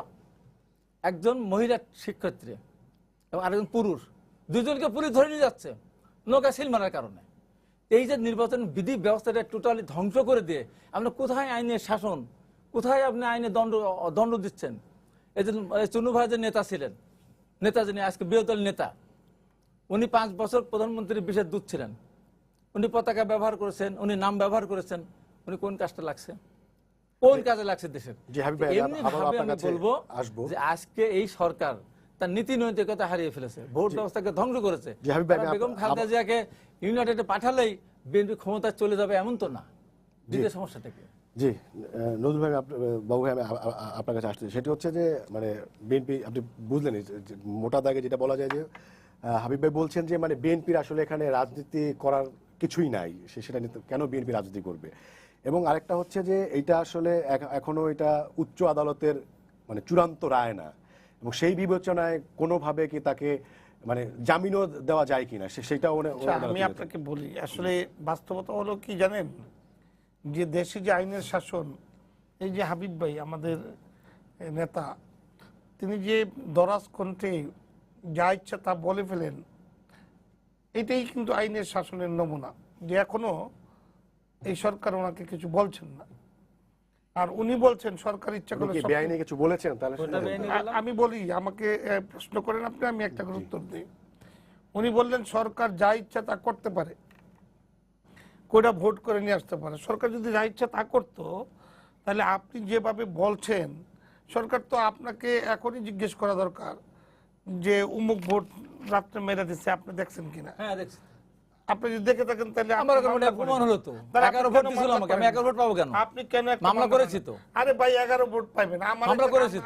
B: একজন মহিলা শিক্ষার্থী এবং আরেকজন পুরুষ, দুজনকে পুলিশ ধরে নিয়ে যাচ্ছে নৌকা সিল মারার কারণে। এই যে নির্বাচন বিধি ব্যবস্থাটা টোটালি ধ্বংস করে দিয়ে আপনার কোথায় আইনের শাসন, কোথায় আপনি আইনে দণ্ড দিচ্ছেন? এই যে চুনু ভাই যে নেতা ছিলেন, নেতা যিনি আজকে বিরোধী দলের নেতা, উনি 5 বছর প্রধানমন্ত্রীর বিশেষ দূত ছিলেন, উনি পতাকা ব্যবহার করেছেন, উনি নাম ব্যবহার করেছেন, উনি কোন কাজটা লাগছে, কোন কাজে লাগছে দেশের? এমনি ভাবে আমি বলবো যে আজকে এই সরকার তার নীতি নৈতিকতা হারিয়ে ফেলেছে, ভোট ব্যবস্থাকে ধ্বংস করেছে। বেগম খালেদা জিয়াকে ইউনাইটেডে পাঠালেই বিএনপি ক্ষমতায় চলে যাবে এমন তো না, দ্বিতীয় সমস্যাটা কি?
A: জি নজরুল ভাই, বাবু ভাই, আমি আপনার কাছে আসতে, সেটি হচ্ছে যে মানে বিএনপি আপনি বুঝলেন মোটা দাগে যেটা বলা যায় যে হাবিব ভাই বলছেন যে মানে বিএনপির আসলে এখানে রাজনীতি করার কিছুই নাই, সেটা কেন বিএনপি রাজনীতি করবে। এবং আরেকটা হচ্ছে যে এইটা আসলে এখনো এটা উচ্চ আদালতের মানে চূড়ান্ত রায় না, এবং সেই বিবেচনায় কোনোভাবে কি তাকে মানে জামিনও দেওয়া যায় কিনা সেটা
C: আমি আপনাকে বলি। আসলে বাস্তবতা হলো কি জানেন, যে দেশে যে আইনের শাসন, এই যে হাবিব ভাই আমাদের নেতা, তিনি যে দরাজ কণ্ঠে যা ইচ্ছা তা বলে ফেলেন, এটাই কিন্তু আইনের শাসনের নমুনা, যে এখনো এই সরকার ওনাকে কিছু বলছেন না। আর উনি বলছেন সরকার ইচ্ছা করে
A: বেআইনি কিছু বলেছেন, তাহলে
C: আমি বলি, আমাকে প্রশ্ন করেন আপনি, আমি একটা করে উত্তর দিই। উনি বললেন সরকার যা ইচ্ছা তা করতে পারে, কইটা ভোট করে নিয়ে আসতে পারে। সরকার যদি যা ইচ্ছা তা করতো, তাহলে আপনি যেভাবে বলছেন, সরকার তো আপনাকে এখনই জিজ্ঞেস করা দরকার যে উমুক ভোট রাত্রে মেরে দিচ্ছে, আপনি দেখছেন কিনা।
B: হ্যাঁ দেখছি।
C: আপনি যদি দেখে থাকেন তাহলে আপনি কেন মামলা করেছি তো? আরে ভাই 11 ভোট পাইবেন,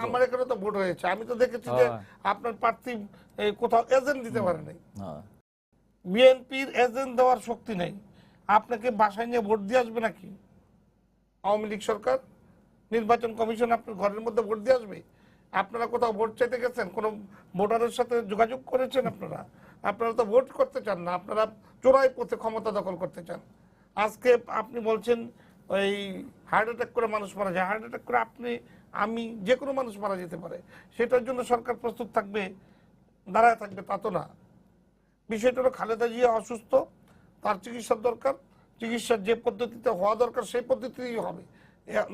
C: আমার এখানে তো ভোট হয়েছে, আমি তো দেখেছি যে আপনার প্রার্থী কোথাও এজেন্ট দিতে পারে নাই, বিএনপির এজেন্ট দেওয়ার শক্তি নেই, আপনাকে বাসায় নিয়ে ভোট দিয়ে আসবে নাকি আওয়ামী লীগ সরকার? নির্বাচন কমিশন আপনার ঘরের মধ্যে ভোট দিয়ে আসবে? আপনারা কোথাও ভোট চাইতে গেছেন, কোন ভোটারের সাথে যোগাযোগ করেছেন? আপনারা তো ভোট করতে চান না, আপনারা চোরাই পথে ক্ষমতা দখল করতে চান। আজকে আপনি বলছেন ওই হার্ট অ্যাটাক করে মানুষ মারা যায়, হার্ট অ্যাটাক করে আপনি, আমি, যে কোনো মানুষ মারা যেতে পারে, সেটার জন্য সরকার প্রস্তুত থাকবে, দাঁড়ায় থাকবে, তা তো না। বিষয়টা হলো খালেদা জিয়া অসুস্থ, তার চিকিৎসার দরকার, চিকিৎসার যে পদ্ধতিতে হওয়া দরকার সেই পদ্ধতিতেই হবে,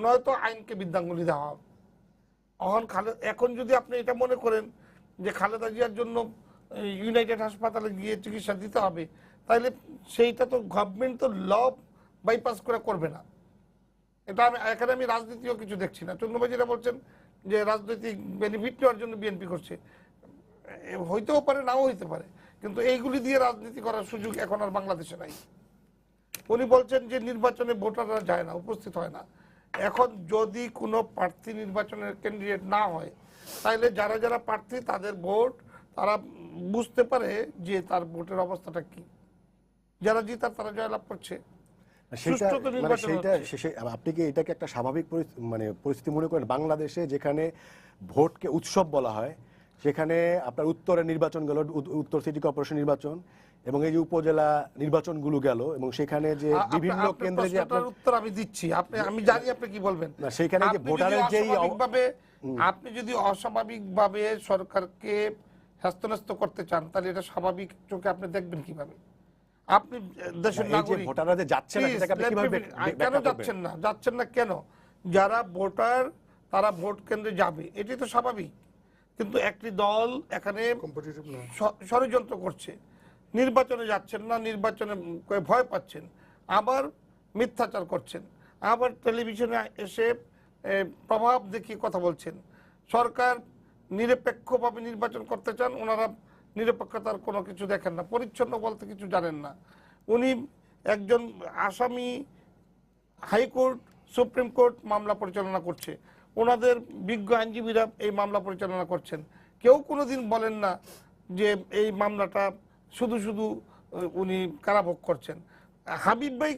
C: নয়তো আইনকে বিদ্যাঙ্গুলি দেওয়া হবে। এখন যদি আপনি এটা মনে করেন যে খালেদা জিয়ার জন্য ইউনাইটেড হাসপাতালে গিয়ে চিকিৎসা দিতে হবে, তাহলে সেইটা তো গভর্নমেন্ট তো ল বাইপাস করে করবে না। এটা এখানে আমি রাজনীতিও কিছু দেখছি না। চন্দ্রবাজিরা বলছেন যে রাজনৈতিক বেনিফিট নেওয়ার জন্য বিএনপি করছে, হইতেও পারে নাও হইতে পারে, কিন্তু এইগুলি দিয়ে রাজনীতি করার সুযোগ এখন আর বাংলাদেশে নাই। উনি বলছেন যে নির্বাচনে ভোটাররা যায় না, উপস্থিত হয় না। এখন যদি কোনো প্রার্থী নির্বাচনের ক্যান্ডিডেট না হয়, তাহলে যারা যারা প্রার্থী তাদের ভোট তারা বুঝতে পারে যে তার ভোটের অবস্থাটা কি, যারা জিতার তারা জয়লাভ করছে।
A: আপনি কি এটাকে একটা স্বাভাবিক পরিস্থিতি মনে করেন বাংলাদেশে, যেখানে ভোটকে উৎসব বলা হয়, সেখানে আপনার উত্তরের নির্বাচন গেল, উত্তর সিটি কর্পোরেশন নির্বাচন, এবং এই যে উপজেলা নির্বাচনগুলো গেল, এবং সেখানে যে বিভিন্ন কেন্দ্রে যে আপনার
C: উত্তর আমি দিচ্ছি, আমি জানি আপনি কি বলবেন,
A: না সেখানে যে ভোটারের যেই
C: আপনি যদি অস্বাভাবিকভাবে সরকারকে হ্যাস্তন্যস্ত করতে চান, তাহলে এটা স্বাভাবিক চোখে আপনি দেখবেন কিভাবে? আপনি দেশের নাগরিক,
A: ভোটাররা যে যাচ্ছে না সেটাকে আপনি কিভাবে
C: কেন যাচ্ছেন না কেন? যারা ভোটার তারা ভোট কেন্দ্রে যাবে, এটি তো স্বাভাবিক, কিন্তু একটি দল এখানে ষড়যন্ত্র করছে, নির্বাচনে যাচ্ছেন না, নির্বাচনে ভয় পাচ্ছেন, আবার মিথ্যাচার করছেন, আবার টেলিভিশনে এসে প্রভাব দেখিয়ে কথা বলছেন। সরকার নিরপেক্ষভাবে নির্বাচন করতে চান, ওনারা নিরপেক্ষতার কোনো কিছু দেখেন না, পরিচ্ছন্ন বলতে কিছু জানেন না। উনি একজন আসামি, হাইকোর্ট, সুপ্রিম কোর্ট মামলা পরিচালনা করছে, ওনাদের বিজ্ঞ আইনজীবীরা এই মামলা পরিচালনা করছেন। কেউ কোনোদিন বলেন না যে এই মামলাটা শুধু শুধু উনি কারাভোগ করছেন। হাবিব ভাই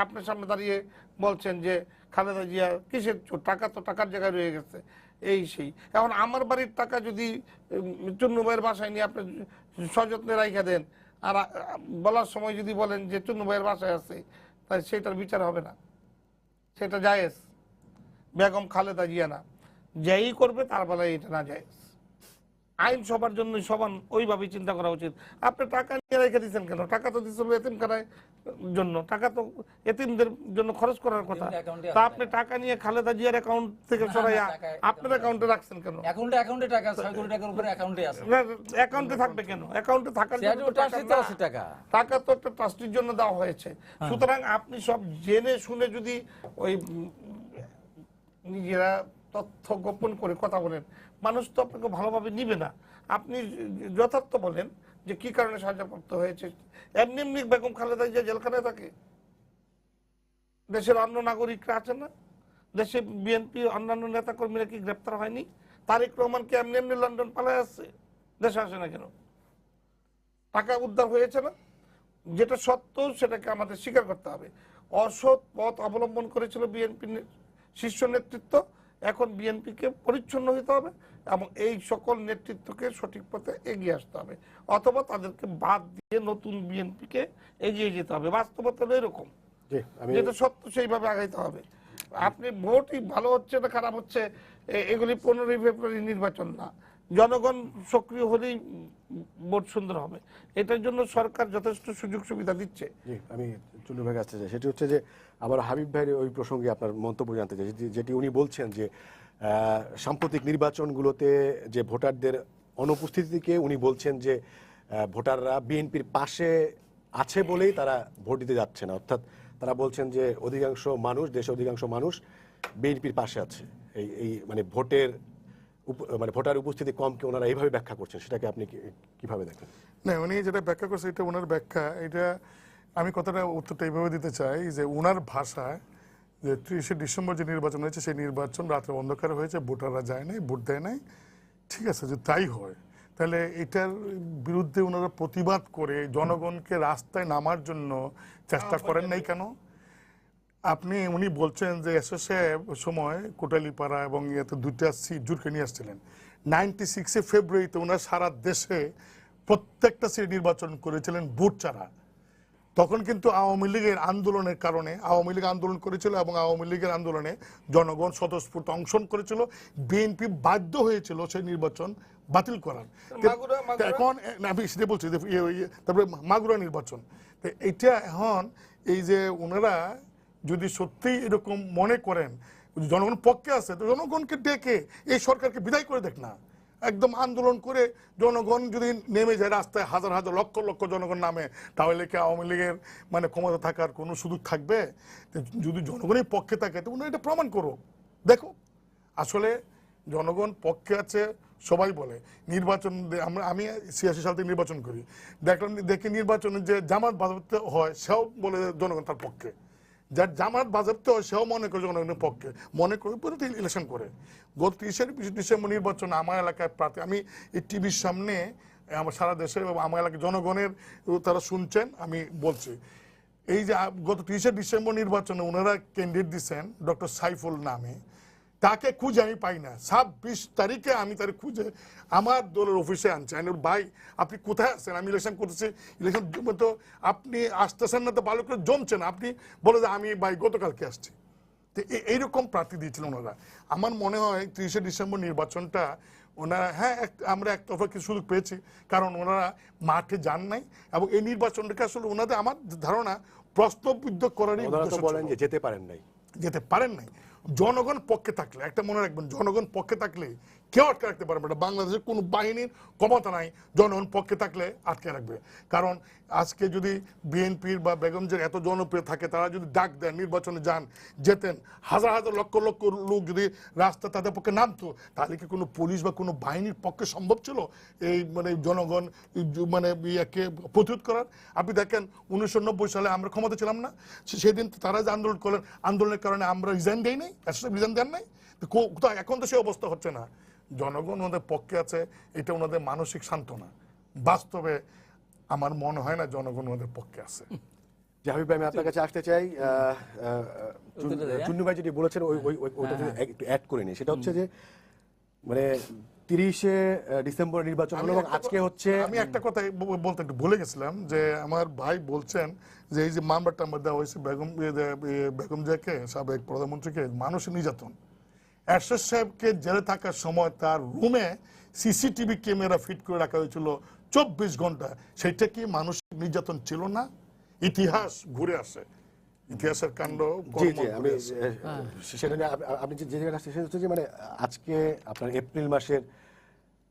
C: আপনার সামনে দাঁড়িয়ে বলছেন যে খালেদা জিয়া কিসের চোর, টাকা তো টাকার জায়গায় রয়ে গেছে, এই সেই। এখন আমার বাড়ির টাকা যদি চুন্নু ভাইয়ের বাসায় নিয়ে আপনি সযত্নে রাইখা দেন, আর বলার সময় যদি বলেন যে চুন্নু ভাইয়ের বাসায় আছে, তাই সেটার বিচার হবে না, সেটা জায়েজ। বেগম খালেদা জিয়া না, যেই করবে তার বেলায় এটা না জায়েজ। আইন সবার জন্য সমান, ওইভাবেই চিন্তা করা উচিত। আপনি টাকা নিয়ে রেখে দিচ্ছেন কেন? টাকা তো দিচ্ছিল এতিমখানায় জন্য, টাকা তো এতিমদের জন্য খরচ করার কথা। তা আপনি টাকা নিয়ে খালেদা জিয়ার অ্যাকাউন্ট থেকে সরাইয়া আপনার অ্যাকাউন্টে রাখছেন কেন? অ্যাকাউন্টে থাকবে কেন? অ্যাকাউন্টে থাকার জন্য টাকা তো একটা ট্রাস্টির জন্য দেওয়া হয়েছে। সুতরাং আপনি সব জেনে শুনে যদি ওই নিজেরা তথ্য গোপন করে কথা বলেন, মানুষ তো আপনাকে ভালোভাবে নিবে না। আপনি যথার্থ বলেন যে কি কারণে সাজাপ্রাপ্ত হয়েছে। এমনি এমনি বেগম খালেদা জিয়া জেলখানায় থাকে, দেশের অন্য নাগরিকরা আছে না, দেশে বিএনপি অন্যান্য নেতা কর্মীরা কি গ্রেপ্তার হয়নি? তারেক রহমান কি এমনি এমনি লন্ডন পালায় আসছে, দেশে আসে না কেন? টাকা উদ্ধার হয়েছে না? যেটা সত্য সেটাকে আমাদের স্বীকার করতে হবে। অসৎ পথ অবলম্বন করেছিল বিএনপি শীর্ষ নেতৃত্ব, এখন বিএনপিকে পরিচ্ছন্ন হতে হবে এবং এই সকল নেতৃত্বকে সঠিক পথে এগিয়ে আসতে হবে, অথবা তাদেরকে বাদ দিয়ে নতুন বিএনপিকে এগিয়ে যেতে হবে। বাস্তবতা হলো এরকম, যেটা সত্য সেইভাবে আগাইতে হবে। আপনি ভোটই ভালো হচ্ছে না খারাপ হচ্ছে, এগুলি 15ই ফেব্রুয়ারি নির্বাচন না, জনগণ সক্রিয় হলেই ভোট সুন্দর হবে। এটার জন্য সরকার যথেষ্ট সুযোগ সুবিধা দিচ্ছে।
A: আমি চুন্নু ভাই আসতে চাই, সেটি হচ্ছে যে আবার হাবিব ভাইয়ের ওই প্রসঙ্গে আপনার মন্তব্য জানতে চাই, যেটি উনি বলছেন যে সাম্প্রতিক নির্বাচনগুলোতে যে ভোটারদের অনুপস্থিতিকে উনি বলছেন যে ভোটাররা বিএনপির পাশে আছে বলেই তারা ভোট দিতে যাচ্ছে না, অর্থাৎ তারা বলছেন যে অধিকাংশ মানুষ, দেশের অধিকাংশ মানুষ বিএনপির পাশে আছে। এই ভোটার উপস্থিতি কমকে ওনারা এইভাবে ব্যাখ্যা করছেন, সেটাকে আপনি কিভাবে দেখেন?
D: না, উনি যেটা ব্যাখ্যা করছে এটা ওনার ব্যাখ্যা। এটা আমি কথাটা উত্তরটা এইভাবে দিতে চাই যে ওনার ভাষায় যে 30শে ডিসেম্বর যে নির্বাচন হয়েছে সেই নির্বাচন রাত্রে অন্ধকার হয়েছে, ভোটাররা যায় নাই, ভোট দেয় নাই। ঠিক আছে, যদি তাই হয় তাহলে এটার বিরুদ্ধে ওনারা প্রতিবাদ করে জনগণকে রাস্তায় নামার জন্য চেষ্টা করেন নাই কেন? উনি বলছেন যে এসএসএ সময় কোটালীপাড়া এবং ইয়েতে 2টা সিট জুড়কে নিয়ে আসছিলেন। 96 ফেব্রুয়ারিতে ওনারা সারা দেশে প্রত্যেকটা সিট নির্বাচন করেছিলেন ভোট ছাড়া। তখন কিন্তু আওয়ামী লীগের আন্দোলনের কারণে, আওয়ামী লীগ আন্দোলন করেছিল এবং আওয়ামী লীগের আন্দোলনে জনগণ স্বতঃস্ফূর্ত অংশগ্রহণ করেছিল, বিএনপি বাধ্য হয়েছিল সেই নির্বাচন বাতিল করার। এখন আমি সেটা বলছি, তারপরে মাগুরা নির্বাচন। তো এইটা এখন এই যে ওনারা যদি সত্যিই এরকম মনে করেন জনগণ পক্ষে আছে, তো জনগণকে ডেকে এই সরকারকে বিদায় করে দেখ না। একদম আন্দোলন করে জনগণ যদি নেমে যায় রাস্তায়, হাজার হাজার লক্ষ লক্ষ জনগণ নামে, তাহলে কি আওয়ামী লীগের মানে ক্ষমতা থাকার কোনো সুযোগ থাকবে? যদি জনগণের পক্ষে থাকে তো এটা প্রমাণ করো, দেখো। আসলে জনগণ পক্ষে আছে সবাই বলে। নির্বাচন আমি 86 সাল থেকে নির্বাচন করি, দেখি নির্বাচনে যে জামাত বাজেয়াপ্ত হয় সেও বলে জনগণ তার পক্ষে, যার জামাত বাজেয়াপ্ত হয় সেও মনে করে জনগণের পক্ষে, মনে করে পরে ইলেকশন করে। গত 30 ডিসেম্বর নির্বাচন আমার এলাকায় প্রার্থী, আমি এই টিভির সামনে আমার সারা দেশের এবং আমার এলাকার জনগণের তারা শুনছেন, আমি বলছি এই যে গত 30 ডিসেম্বর নির্বাচনে ওনারা ক্যান্ডিডেট দিচ্ছেন ডক্টর সাইফুল নামে, তাকে খুঁজে আমি পাই না। 26 তারিখে আমি তার খুঁজে আমার দলের অফিসে আনছি, আমি ভাই আপনি কোথায় আছেন, আমি ইলেকশন করতেছি, ইলেকশন তো আপনি আসতেছেন না, তো ভালো করে জমছেন, আপনি বলে যে আমি ভাই গতকালকে আসছি। তো এইরকম প্রার্থী দিয়েছিলেন ওনারা। আমার মনে হয় 30 ডিসেম্বর নির্বাচনটা ওনারা, হ্যাঁ আমরা একতরফা কিছু সুযোগ পেয়েছি, কারণ ওনারা মাঠে যান নাই, এবং এই নির্বাচনটাকে আসলে ওনাদের আমার ধারণা প্রশ্নবিদ্ধ করারই উদ্দেশ্য ছিল।
A: বলেন যে যেতে পারেন নাই,
D: যেতে পারেন নাই। জনগণ পক্ষে থাকলে, একটা মনে রাখবেন, জনগণ পক্ষে থাকলে কেউ আটকে রাখতে পারবে না। বাংলাদেশের কোনো বাহিনীর ক্ষমতা নাই জনগণ পক্ষে থাকলে আটকে রাখবে। কারণ আজকে যদি বিএনপির বা বেগমজির এত জনপ্রিয় থাকে, তারা যদি ডাক দেন নির্বাচনে যান, যেতেন, হাজার হাজার লক্ষ লক্ষ লোক যদি রাস্তা তাদের পক্ষে নামতো, তাহলে কি কোনো পুলিশ বা কোনো বাহিনীর পক্ষে সম্ভব ছিল এই মানে জনগণ মানে ইয়াকে প্রতিরোধ করার? আপনি দেখেন 1990 সালে আমরা ক্ষমতা ছিলাম না, সেদিন তারা যে আন্দোলন করলেন, আন্দোলনের কারণে আমরা রিজাইন দেই নাই, রিজাইন দেন নাই। কোথায়? এখন তো সে অবস্থা হচ্ছে না। জনগণ ওনাদের পক্ষে আছে, এটা ওনাদের মানসিক সান্ত্বনা। বাস্তবে আমার মনে হয় না জনগণ ওনাদের পক্ষে আছে।
A: যে হাবিব ভাই, আমি আপনার কাছে আসতে চাই, চুন্নু ভাই যেটি বলেছেন ওইটা একটু অ্যাড করে নিই। সেটা হচ্ছে যে মানে 30 ডিসেম্বর নির্বাচন হলো এবং আজকে হচ্ছে,
D: আমি একটা কথা বলতে একটু ভুলে গেছিলাম, যে আমার ভাই বলছেন যে এই যে মামলাটা টাম্বার দেওয়া হয়েছে বেগম জিয়াকে, সাবেক প্রধানমন্ত্রীকে, মানসিক নির্যাতন। এরশাদ সাহেবকে জেলে থাকার সময় তার রুমে সিসিটিভি ক্যামেরা ফিট করে রাখা হয়েছিল 24 ঘন্টা। সেটা কি মানসিক নির্যাতন ছিল না? ইতিহাস ঘুরে আসে, ইতিহাসের কাণ্ড।
A: জি জি, আমি সেটা নিয়ে আপনি যে জায়গাটা আসছে সেটা হচ্ছে যে মানে আজকে আপনার এপ্রিল মাসের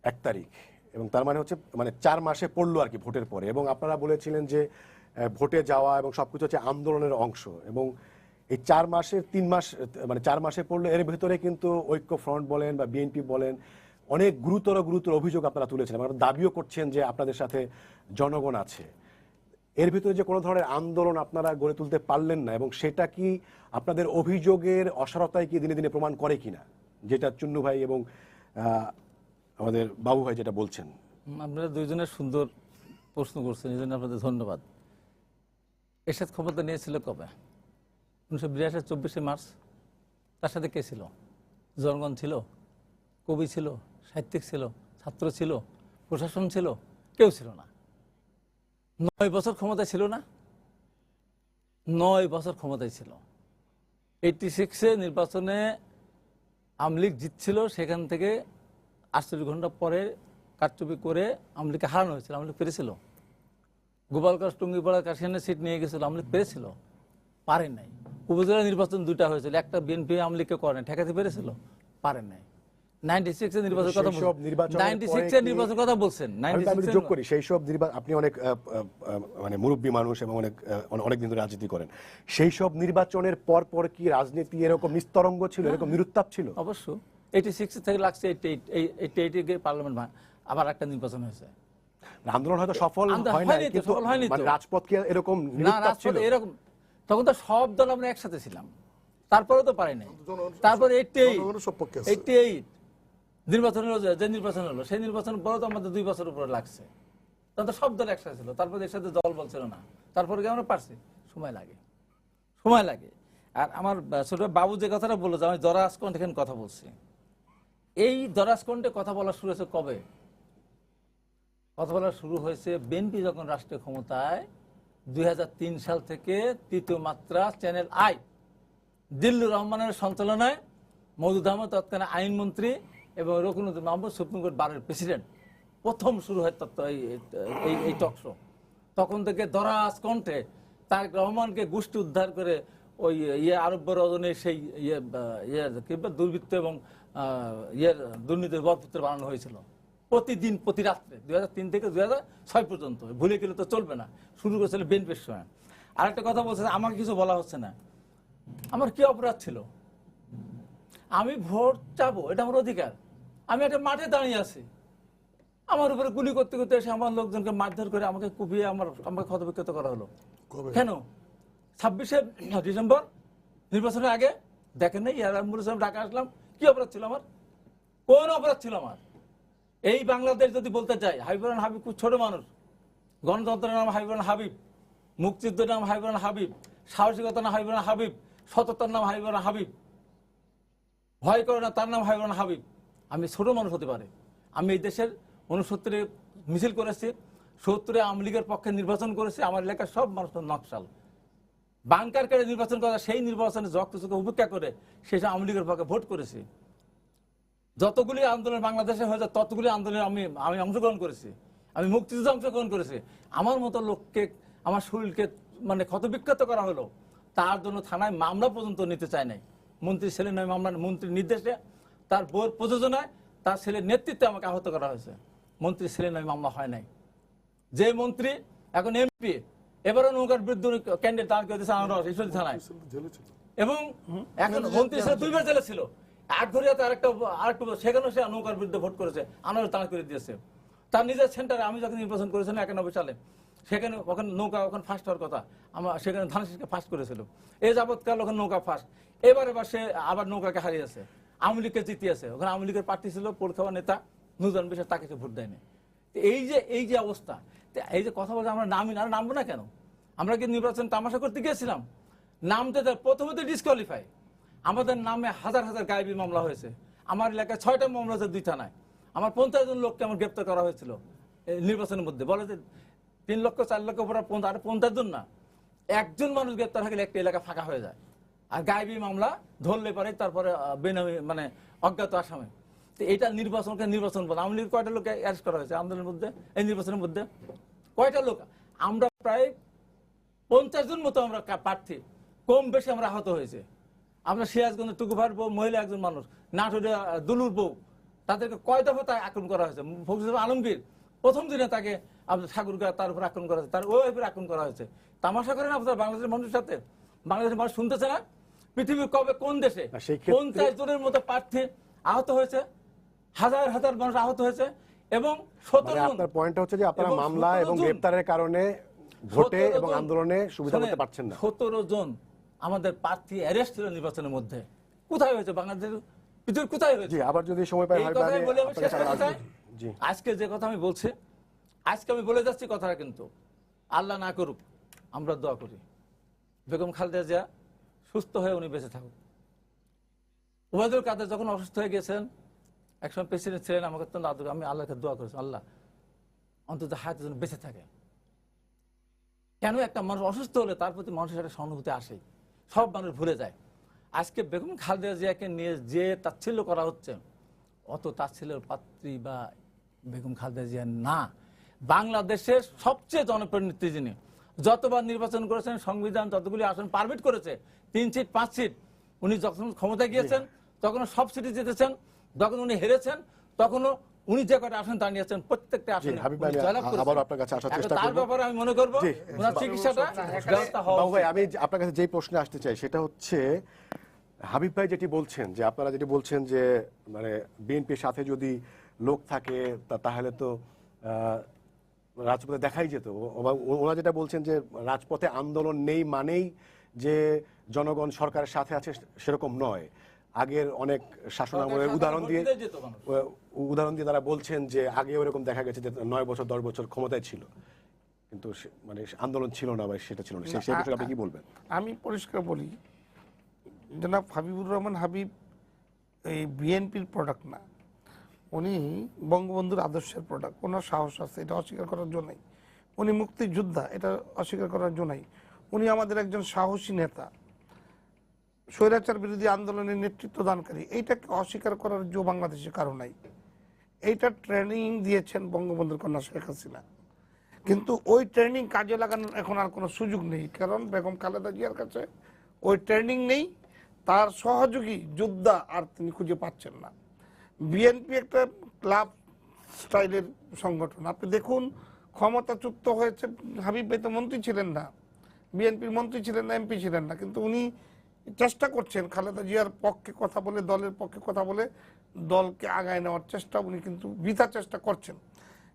A: 1 তারিখ, এবং তার মানে হচ্ছে মানে 4 মাসে পড়লো আর কি ভোটের পরে। এবং আপনারা বলেছিলেন যে ভোটে যাওয়া এবং সবকিছু হচ্ছে আন্দোলনের অংশ, এবং এই 4 মাসের 3 মাস মানে 4 মাসে পড়লো, এর ভিতরে কিন্তু ঐক্য ফ্রন্ট বলেন বা বিএনপি বলেন অনেক গুরুতর গুরুতর অভিযোগ আপনারা তুলেছেন, আপনারা দাবিও করছেন যে আপনাদের সাথে জনগণ আছে। এর ভিতরে যে কোনো ধরনের আন্দোলন আপনারা গড়ে তুলতে পারলেন না, এবং সেটা কি আপনাদের অভিযোগের অসারতায় কি দিনে দিনে প্রমাণ করে কিনা, যেটা চুন্নু ভাই এবং আমাদের বাবু ভাই যেটা বলছেন?
B: আপনারা দুইজনের সুন্দর প্রশ্ন করছেন, এই জন্য আপনাদের ধন্যবাদ। এরশাদ ক্ষমতা নিয়েছিল কবে? 1982 24শে মার্চ। তার সাথে কে ছিল? জনগণ ছিল, কবি ছিল, সাহিত্যিক ছিল, ছাত্র ছিল, প্রশাসন ছিল? কেউ ছিল না। 9 বছর ক্ষমতায় ছিল না, 9 বছর ক্ষমতায় ছিল। 86-এ নির্বাচনে আওয়ামী লীগ জিতছিল, সেখান থেকে 48 ঘন্টা পরে কারচুপি করে আওয়ামী লীগকে হারানো হয়েছিল। আওয়ামী লীগ পেরেছিল? গোপালগঞ্জ, টুঙ্গিপাড়া, কাশিয়ানের সিট নিয়ে গেছিল, আওয়ামী লীগ পেরেছিল? পারে নাই। উপজেলা নির্বাচন 2টা হয়েছিল, একটা বিএনপি আওয়ামী লীগকে করে নাই, ঠেকাতে পেরেছিল? পারে নাই। 96-এর নির্বাচন কথা বলছেন, 96-এর নির্বাচন কথা বলছেন,
A: আমি যোগ করি সেই সব নির্বাচন, আপনি অনেক মানে মুরব্বী মানুষ এবং অনেক দিন ধরে রাজনীতি করেন, সেই সব নির্বাচনের পর পর কি রাজনীতি এরকম নিস্তরঙ্গ ছিল, এরকম নিরুত্তাপ ছিল?
B: অবশ্য 86 থেকে লাগছে 88 গিয়ে পার্লামেন্ট আবার একটা নির্বাচন হয়েছে।
A: আন্দোলন হয়তো সফল হয় না, কিন্তু মানে রাজপথ কি এরকম নিরুত্তাপ ছিল?
B: এরকম তখন তো সব দল আমরা একসাথে ছিলাম, তারপরে তো পারি নাই। তারপরে 88 নির্বাচন হলো, যে নির্বাচন হলো সেই নির্বাচন পরে তো আমাদের 2 বছর উপরে লাগছে, তখন তো সব দল একসাথে ছিল। তারপরে এর সাথে দল বলছিল না, তারপরে কি আমরা পারছি? সময় লাগে, সময় লাগে। আর আমার ছোট বাবু যে কথাটা বললো যে আমি দরাজকণ্ঠ এখানে কথা বলছি, এই দরাজকণ্ঠে কথা বলা শুরু হয়েছে কবে? কথা বলা শুরু হয়েছে বিএনপি যখন রাষ্ট্রীয় ক্ষমতায় 2003 সাল থেকে 3য় মাত্রা চ্যানেল আই, দিল্লুর রহমানের সঞ্চালনায়, মওদুদ আহমদ তৎকালীন আইনমন্ত্রী এবং রকুনুদ্দিন মাহমুদ সুপ্রিম কোর্ট বারের প্রেসিডেন্ট, প্রথম শুরু হয় এই টক শো। তখন থেকে দরাজ কণ্ঠে তারেক রহমানকে গোষ্ঠী উদ্ধার করে ওই আরব্য রজনী সেই দুর্বৃত্ত এবং দুর্নীতির বরপুত্র বানানো হয়েছিল। প্রতিদিন প্রতি রাত্রে 2003 থেকে 2006 পর্যন্ত, ভুলে গেলে তো চলবে না, শুরু করেছিল বিএনপির সময়। আর একটা কথা বলছে, আমাকে কিছু বলা হচ্ছে না। আমার কি অপরাধ ছিল? আমি ভোট চাবো, এটা আমার অধিকার। আমি একটা মাঠে দাঁড়িয়ে আছি, আমার উপরে গুলি করতে করতে এসে আমার লোকজনকে মারধর করে আমাকে কুপিয়ে আমাকে ক্ষতবিক্ষত করা হলো। কেন? 26শে ডিসেম্বর নির্বাচনের আগে দেখেন নাই ঢাকা আসলাম, কি অপরাধ ছিল আমার? কোন অপরাধ ছিল আমার? এই বাংলাদেশ যদি বলতে চাই, হাবিবুর হাবিব খুব ছোট মানুষ, গণতন্ত্রের নাম হাবিবুর হাবিব, মুক্তিযুদ্ধের নাম হাবিবুর হাবিব, সাহসিকতার নাম হাবিবুর হাবিব, সততার নাম হাবিবুর হাবিব, ভয় করে না তার নাম হাবিবুর হাবিব। আমি ছোট মানুষ হতে পারে, আমি এই দেশের 69-এ মিছিল করেছি, 70-এ আওয়ামী লীগের পক্ষে নির্বাচন করেছি, আমার এলাকার সব মানুষ নকশাল বাংকার কেটে নির্বাচন করা, সেই নির্বাচনে যতটুকু উপেক্ষা করে সেই আওয়ামী লীগের পক্ষে ভোট করেছি। যতগুলি আন্দোলন বাংলাদেশে হয়েছে ততগুলি আন্দোলনে আমি অংশগ্রহণ করেছি, আমি মুক্তিযুদ্ধে অংশগ্রহণ করেছি। আমার মতো লোককে, আমার শরীরকে মানে ক্ষতবিক্ষত করা হলো, তার জন্য থানায় মামলা পর্যন্ত নিতে চায় নাই। মন্ত্রী ছেলে নয় মামলা, মন্ত্রীর নির্দেশে, তার বউর প্রযোজনায়, তার ছেলের নেতৃত্বে আমাকে আহত করা হয়েছে। মন্ত্রী ছেলে নয় মামলা হয় নাই। যে মন্ত্রী এখন এমপি, এবারও নৌকার বিরুদ্ধে ক্যান্ডিডেট দাঁড় করে দিয়েছে আনারস ঈশ্বরদী থানায়, এবং এখন মন্ত্রী ছেলে 2বার জেলে ছিল। আটঘরিয়াতে আরেকটা সেখানেও সে নৌকার বিরুদ্ধে ভোট করেছে, আনারস দাঁড় করে দিয়েছে। তার নিজের সেন্টারে আমি যখন নির্বাচন করেছিলাম 91 সালে, সেখানে ওখানে নৌকা ওখানে ফার্স্ট হওয়ার কথা, আমরা সেখানে ধানশিসকে ফার্স্ট করেছিল। এই যাবৎকাল ওখানে নৌকা ফার্স্ট, এবার সে আবার নৌকাকে হারিয়েছে, আওয়ামী লীগকে জিতিয়েছে। ওখানে আওয়ামী লীগের প্রার্থী ছিল পরখাওয়া নেতা নুরজান বিশ্বাস, তাকে সে ভোট দেয়নি। এই যে অবস্থা, এই যে কথা বলতে আমরা নামবো না কেন? আমরা কি নির্বাচন তামাশা করতে গিয়েছিলাম? নামতে প্রথমত ডিসকোয়ালিফাই। আমাদের নামে হাজার হাজার গায়েবী মামলা হয়েছে। আমার এলাকায় 6টা মামলা হয়েছে 2 থানায়। আমার 50 জন লোককে আমার গ্রেপ্তার করা হয়েছিল নির্বাচনের মধ্যে। বলে যে 3 লক্ষ 4 লক্ষ পর 50 জন না, একজন মানুষ গ্রেপ্তার হয়ে গেলে একটা এলাকা ফাঁকা হয়ে যায়। আর গায়েবী মামলা ধরলে পারে তারপরে বেনামি মানে অজ্ঞাত আসামে। তো এটা নির্বাচন বলে। আওয়ামী লীগের কয়টা লোক অ্যারেস্ট করা হয়েছে আন্দোলনের মধ্যে, এই নির্বাচনের মধ্যে কয়টা লোক? আমরা প্রায় 50 জন মতো আমরা প্রার্থী, কম বেশি আমরা আহত হয়েছে। আমরা সিরাজগঞ্জের টুকুভার বউ, মহিলা একজন মানুষ, নাটোরে দুলুর বউ, তাদেরকে কয় দফা তাই আক্রমণ করা হয়েছে। ফখরুল আলমগীর প্রথম দিনে তাকে আপনার ঠাকুরগাঁ তার উপর আক্রমণ করা হয়েছে, তার ওইভাবে আক্রমণ করা হয়েছে। তামাশা করেন আপনার বাংলাদেশের মানুষের সাথে? বাংলাদেশের মানুষ শুনতেছে না? পৃথিবীর কবে কোন দেশে 50 জনের মতো প্রার্থী আহত হয়েছে, হাজার হাজার মানুষ আহত হয়েছে, এবং 17 জন।
A: আপনার পয়েন্টটা হচ্ছে যে আপনারা মামলা এবং গ্রেফতারের কারণে ভোটে এবং আন্দোলনে সুবিধা করতে পারছেন না।
B: 17 জন আমাদের প্রার্থী অ্যারেস্ট ছিল নির্বাচনের মধ্যে। কোথায় হয়েছে বাংলাদেশের পৃথিবীর কোথায় হয়েছে?
A: জি, আবার যদি সময় পাই
B: জি, আজকে যে কথা আমি বলছি, আজকে আমি বলে যাচ্ছি কথাটা, কিন্তু আল্লাহ না করুক, আমরা দোয়া করি বেগম খালেদা জিয়া সুস্থ হয়ে উনি বেঁচে থাকুক। ওবায়দুল কাদের যখন অসুস্থ হয়ে গেছেন, একসময় প্রেসিডেন্ট ছিলেন, আমাকে তো আমি আল্লাহকে দোয়া করেছি, আল্লাহ অন্তত হায়াতের জন্য বেঁচে থাকে। কেন? একটা মানুষ অসুস্থ হলে তার প্রতি মানুষের একটা সহানুভূতি আসে, সব মানুষ ভুলে যায়। আজকে বেগম খালেদা জিয়াকে নিয়ে যে তাচ্ছিল্য করা হচ্ছে, অত তাচ্ছিল্যের পাত্রী বা বেগম খালেদা জিয়া না। বাংলাদেশের সবচেয়ে জনপ্রিয় নেত্রী যিনি, যতবার নির্বাচন করেছেন, সংবিধান যতগুলি আসন পারমিট করেছে, 3 সিট 5 সিট, উনি যখন ক্ষমতায় গিয়েছেন তখন সব সিটে জিতেছেন, যখন উনি হেরেছেন তখনও উনি যে কটা আসন দাঁড়িয়েছেন প্রত্যেকটা আসনে
A: আবার আপনার কাছে আসার চেষ্টা করব।
B: তার ব্যাপারে আমি মনে করব ওনার চিকিৎসাটা ব্যবস্থা হওয়া উচিত।
A: ভাই, আমি আপনার কাছে যেই প্রশ্নে আসতে চাই সেটা হচ্ছে, হাবিব ভাই যেটি বলছেন যে আপনারা যেটি বলছেন যে মানে বিএনপির সাথে যদি লোক থাকে তাহলে তো রাজপথে দেখাই যেত। ওরা যেটা বলছেন যে রাজপথে আন্দোলন নেই মানেই যে জনগণ সরকারের সাথে আছে, সেরকম নয়। আগের অনেক শাসনামলের উদাহরণ দিয়ে তারা বলছেন যে আগে ওরকম দেখা গেছে যে 9 বছর 10 বছর ক্ষমতায় ছিল, কিন্তু মানে আন্দোলন ছিল না বা সেটা ছিল না। সেই বিষয়ে আপনি কি বলবেন?
C: আমি পরিষ্কার বলি, জনাব হাবিবুর রহমান হাবিব এই বিএনপির প্রোডাক্ট না, উনি বঙ্গবন্ধুর আদর্শের প্রোডাক্ট। ওনার সাহস আছে, এটা অস্বীকার করার জন্যই। উনি মুক্তিযোদ্ধা, এটা অস্বীকার করার জন্যই। উনি আমাদের একজন সাহসী নেতা, স্বৈরাচার বিরোধী আন্দোলনের নেতৃত্ব দানকারী। এইটাকে অস্বীকার করার জো বাংলাদেশের কারো নাই। এইটা ট্রেনিং দিয়েছেন বঙ্গবন্ধুর কন্যা শেখ হাসিনা, কিন্তু ওই ট্রেনিং কাজে লাগানোর এখন আর কোনো সুযোগ নেই, কারণ বেগম খালেদা জিয়ার কাছে ওই ট্রেনিং নেই। তার সহযোগী যোদ্ধা আর তিনি খুঁজে পাচ্ছেন না। বিএনপি একটা ক্লাব স্টাইলের সংগঠন। আপনি দেখুন ক্ষমতাচ্যুত হয়েছে, হাবিব ভাই তো মন্ত্রী ছিলেন না, বিএনপির মন্ত্রী ছিলেন না, এমপি ছিলেন না, কিন্তু উনি চেষ্টা করছেন খালেদা জিয়ার পক্ষে কথা বলে, দলের পক্ষে কথা বলে দলকে আগায় নেওয়ার চেষ্টা, উনি কিন্তু বৃথা চেষ্টা করছেন।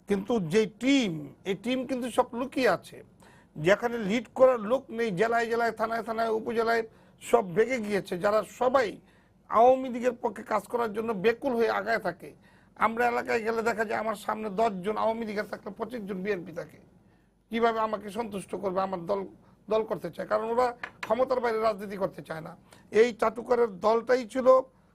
C: কিন্তু যে টিম, এই টিম কিন্তু সব লুকিয়ে আছে, যেখানে লিড করার লোক নেই, জেলায় জেলায়, থানায় থানায়, উপজেলায় সব বেগে গিয়েছে, যারা সবাই আওয়ামী লীগের পক্ষে কাজ করার জন্য বেকুল হয়ে আগায় থাকে। আমরা এলাকায় গেলে দেখা যায় আমার সামনে 10 জন আওয়ামী লীগের থাকলে 25 জন বিএনপি থাকে। কিভাবে আমাকে সন্তুষ্ট করবে? আমার দল করতে চায়, কারণ ওরা ক্ষমতার বাইরে রাজনীতি করতে চায় না। এই চাটুকারের দলটাই ছিল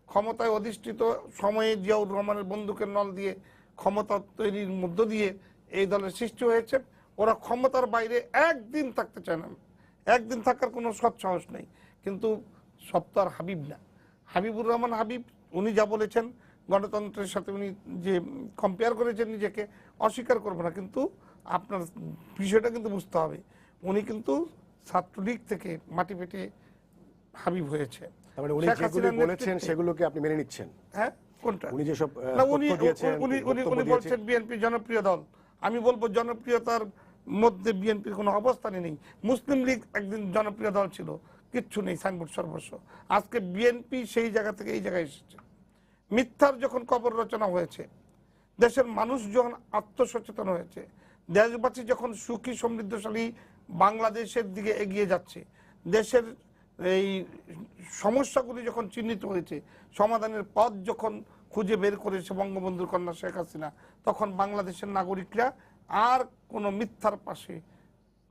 C: ক্ষমতায় অধিষ্ঠিত সময়ে জিয়াউর রহমানের বন্দুকের নল দিয়ে ক্ষমতা তৈরির মধ্য দিয়ে এই দলের সৃষ্টি হয়েছে। ওরা ক্ষমতার বাইরে একদিন থাকতে চায় না, একদিন থাকার কোনো সৎসাহস নেই। কিন্তু সব তো আর হাবিব না। হাবিবুর রহমান হাবিব, উনি যা বলেছেন গণতন্ত্রের সাথে উনি যে কম্পেয়ার করেছেন নিজেকে, অস্বীকার করবো না, কিন্তু আপনার বিষয়টা কিন্তু বুঝতে হবে, উনি কিন্তু ছাত্রলীগ থেকে মাটি পেটে হাবিব হয়েছে।
A: তার মানে উনি যেগুলো বলেছেন সেগুলোকে আপনি মেনে নিচ্ছেন?
C: হ্যাঁ, কোনটা?
A: উনি যেসব
C: না, উনি
A: তথ্য দিয়েছেন,
C: উনি বলছেন বিএনপি জনপ্রিয় দল। আমি বলবো জনপ্রিয়তার মধ্যে বিএনপির কোনো অবস্থানই নেই। মুসলিম লীগ একদিন জনপ্রিয় দল ছিল, কিচ্ছু নেই, সাইনবোর্ড সর্বস্ব। আজকে বিএনপি সেই জায়গা থেকে এই জায়গায় এসেছে। মিথ্যার যখন কবর রচনা হয়েছে, দেশের মানুষ যখন আত্মসচেতন হয়েছে, দেশবাসী যখন সুখী সমৃদ্ধশালী বাংলাদেশের দিকে এগিয়ে যাচ্ছে, দেশের এই সমস্যাগুলি যখন চিহ্নিত হয়েছে, সমাধানের পথ যখন খুঁজে বের করেছে বঙ্গবন্ধুর কন্যা শেখ হাসিনা, তখন বাংলাদেশের নাগরিকরা আর কোনো মিথ্যার পাশে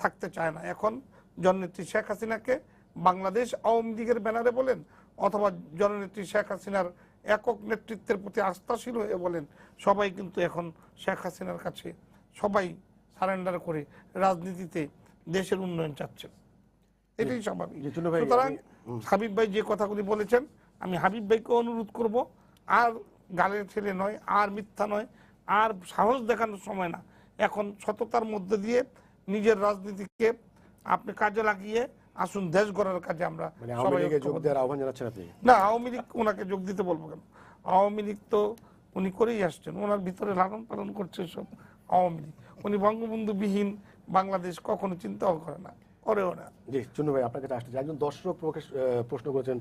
C: থাকতে চায় না। এখন জননেত্রী শেখ হাসিনাকে বাংলাদেশ আওয়ামী লীগের ব্যানারে বলেন, অথবা জননেত্রী শেখ হাসিনার একক নেতৃত্বের প্রতি আস্থাশীল হয়ে বলেন, সবাই কিন্তু এখন শেখ হাসিনার কাছে সবাই সারেন্ডার করে রাজনীতিতে দেশের উন্নয়ন চাচ্ছেন। এটাই স্বাভাবিক। সুতরাং হাবিব ভাই যে কথাগুলি বলেছেন, আমি হাবিব ভাইকে অনুরোধ করব, আর গালের ছেলে নয়, আর মিথ্যা নয়, আর সাহস দেখানোর সময় না। এখন সততার মধ্যে দিয়ে নিজের রাজনীতিকে আপনি কাজে লাগিয়ে আসুন, দেশ গড়ার কাজে আমরা সবাই
A: যোগ দেওয়ার আহ্বান জানাচ্ছেন আপনি?
C: না, আওয়ামী লীগ ওনাকে যোগ দিতে বলবো কেন? আওয়ামী লীগ তো উনি করেই আসছেন, ওনার ভিতরে লালন পালন করছে সব আওয়ামী লীগ। উনি বঙ্গবন্ধু বিহীন বাংলাদেশ কখনো চিন্তাও করে না, করেও না।
A: জি, চুন্নু ভাই আপনার কাছে আসতে চাই। একজন দর্শক প্রশ্ন করেছেন,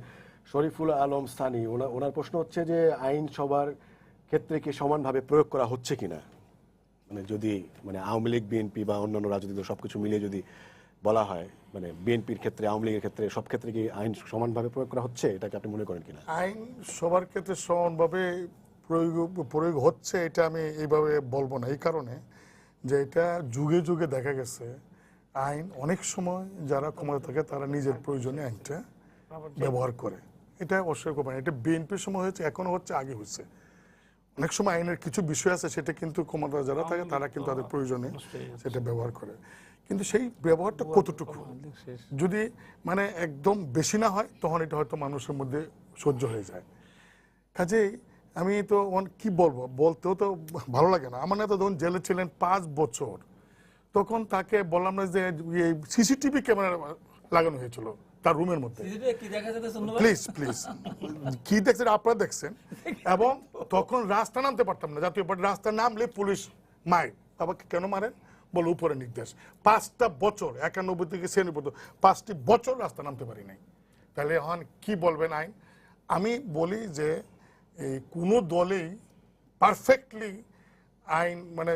A: শরীফুল আলম স্থানী, ওনার প্রশ্ন হচ্ছে যে আইন সবার ক্ষেত্রে কি সমানভাবে প্রয়োগ করা হচ্ছে কিনা, মানে যদি মানে আওয়ামী লীগ, বিএনপি বা অন্যান্য রাজনৈতিক সবকিছু মিলিয়ে যদি বলা হয়, মানে বিএনপির ক্ষেত্রে, আওয়ামী লীগের ক্ষেত্রে, সব ক্ষেত্রে কি আইন সমানভাবে প্রয়োগ করা হচ্ছে, এটাকে আপনি মনে করেন কিনা?
D: আইন সবার ক্ষেত্রে সমানভাবে প্রয়োগ হচ্ছে এটা আমি এইভাবে বলবো না, এই কারণে যে এটা যুগে যুগে দেখা গেছে আইন অনেক সময় যারা ক্ষমতা থাকে তারা নিজের প্রয়োজনে আইনটা ব্যবহার করে, এটা অস্বীকার করবে না। এটা বিএনপির সময় হয়েছে, এখনো হচ্ছে, আগে হচ্ছে। অনেক সময় আইনের কিছু বিষয় আছে সেটা কিন্তু ক্ষমতা যারা থাকে তারা কিন্তু তাদের প্রয়োজনে সেটা ব্যবহার করে, কিন্তু সেই ব্যবহারটা কতটুকু, যদি মানে একদম বেশি না হয় তখন এটা হয়তো মানুষের মধ্যে সহ্য হয়ে যায়। কাজেই আমি তো কি বলবো, বলতেও তো ভালো লাগে না। আমার নেতা যখন জেলে ছিলেন 5 বছর, তখন তাকে বললাম না যে সিসিটিভি ক্যামেরা লাগানো হয়েছিল তার রুমের মধ্যে। প্লিজ প্লিজ, কি দেখছেন আপনারা দেখছেন। এবং তখন রাস্তা নামতে পারতাম না, জাতীয় পার্টি রাস্তা নামলে পুলিশ মারে। আমাকে কেন মারেন বলে উপরে নির্দেশ। 5টা বছর, 91 থেকে 96 5টি বছর রাস্তা নামতে পারি নাই। তাহলে এখন কি বলবেন আইন? আমি বলি যে এই কোনো দলেই পারফেক্টলি আইন মানে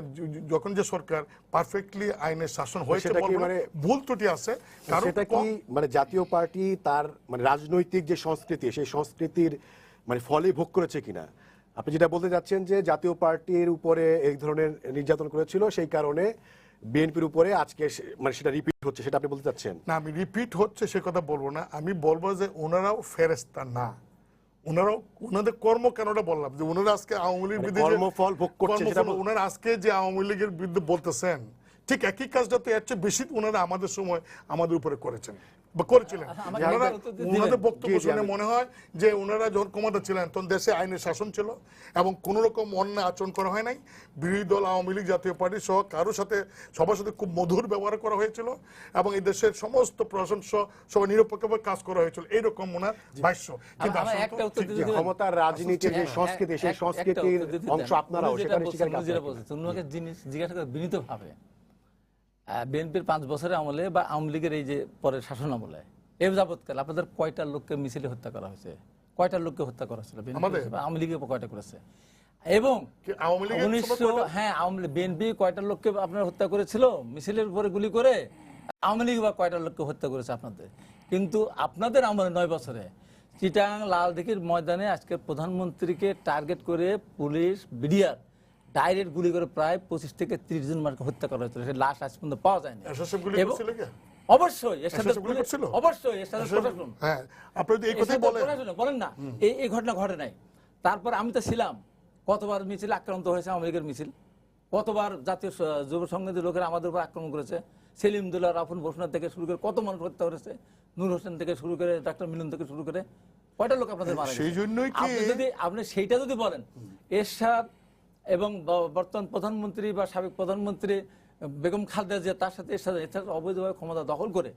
D: যখন যে সরকার পারফেক্টলি আইনের শাসন হয়েছে মানে ভুল ত্রুটি আছে, কারণ
A: সেটা কি মানে জাতীয় পার্টি তার মানে রাজনৈতিক যে সংস্কৃতি, সেই সংস্কৃতির মানে ফলে ভোগ করেছে কিনা? আপনি যেটা বলতে যাচ্ছেন যে জাতীয় পার্টির উপরে এই ধরনের নির্যাতন করেছিল, সেই কারণে বিএনপির উপরে আজকে মানে সেটা রিপিট হচ্ছে, সেটা আপনি বলতে চাচ্ছেন?
D: না, আমি রিপিট হচ্ছে সে কথা বলবো না। আমি বলবো যে ওনারাও ফেরেশতা না, ওনারাও ওনাদের কর্ম কেনটা বললাম যে ওনারা আজকে আওয়ামী লীগের বিরুদ্ধে
A: কর্মফল ভোগ করছে,
D: ওনারা আজকে যে আওয়ামী লীগের বিরুদ্ধে বলতেছেন ঠিক একই কাজটা তো এর চেয়ে বেশি ওনারা আমাদের সময় আমাদের উপরে করেছেন বা করেছিলেন।
B: আমাকে
D: ওনারা
B: উত্তর দিতে
D: ওনাদের
B: দিবেন।
D: বক্তব্য শুনে মনে হয় যে ওনারা যখন ক্ষমতা ছিলেন তখন দেশে আইনের শাসন ছিল এবং কোনো রকম অন্যায় আচরণ করা হয় নাই। বিরোধী দল আওয়ামী লীগ, জাতীয় পার্টি সহ কারোর সাথে সবার সাথে খুব মধুর ব্যবহার করা হয়েছিল এবং এই দেশের সমস্ত প্রশাসন সবাই নিরপেক্ষভাবে কাজ করা হয়েছিল, এইরকম ওনার ভাষ্য। কিন্তু
B: আমার
D: আসলে
B: একটা
D: তো
B: উত্তর
A: যে
B: দিতে দিবেন?
A: ক্ষমতার রাজনীতির যে সংস্কৃতি, সেই সংস্কৃতির অংশ আপনারাও সেখানে স্বীকার
B: করেন। জিনিস জিজ্ঞাসা করে বিনীতভাবে বিএনপির 5 বছরের আমলে বা আওয়ামী লীগের এই যে পরের শাসন আমলে এ যাবৎকাল আপনাদের কয়টা লোককে মিছিলে হত্যা করা হয়েছে? কয়টা লোককে হত্যা করা হয়েছিল? আওয়ামী লীগে কয়টা করেছে? এবং
D: আওয়ামী লীগের
B: 1900 বিএনপি কয়টা লোককে আপনার হত্যা করেছিল মিছিলের উপরে গুলি করে? আওয়ামী লীগ বা কয়টা লোককে হত্যা করেছে আপনাদের? কিন্তু আপনাদের আমলে 9 বছরে চিটাং লালদিঘির ময়দানে আজকে প্রধানমন্ত্রীকে টার্গেট করে পুলিশ বিডিআর ডাইরেক্ট গুলি করে প্রায় 25 থেকে 30 জন মানুষকে হত্যা করা হয়েছিল। সে লাশ আজ পর্যন্ত পাওয়া যায়নি।
D: এসএসএফ গুলি
B: এবং
D: করছিল কি?
B: অবশ্যই এর সাথে
D: গুলি করছিল?
B: অবশ্যই এর সাথে প্রশাসন।
D: হ্যাঁ, আপনি যদি এই কথাই
B: বলেন না, এই ঘটনা ঘটে নাই। তারপর আমি তো ছিলাম, কতবার মিছিল আক্রান্ত হয়েছে আওয়ামী লীগের মিছিল, কতবার জাতীয় যুব সংঘের লোকেরা আমাদের উপর আক্রমণ করেছে। সেলিম দুল্লাহ, রাফুল বসুনা থেকে শুরু করে কত মানুষ হত্যা করেছে, নূর হোসেন থেকে শুরু করে ডাক্তার মিলন থেকে শুরু করে কয়টা লোক আপনাদের মারা গেছে?
D: সেই জন্যই কি
B: আপনি সেইটা যদি বলেন, এরশাদ এবং বর্তমান প্রধানমন্ত্রী বা সাবেক প্রধানমন্ত্রী বেগম খালেদা জিয়া তার সাথে এরশাদ অবৈধভাবে ক্ষমতা দখল করে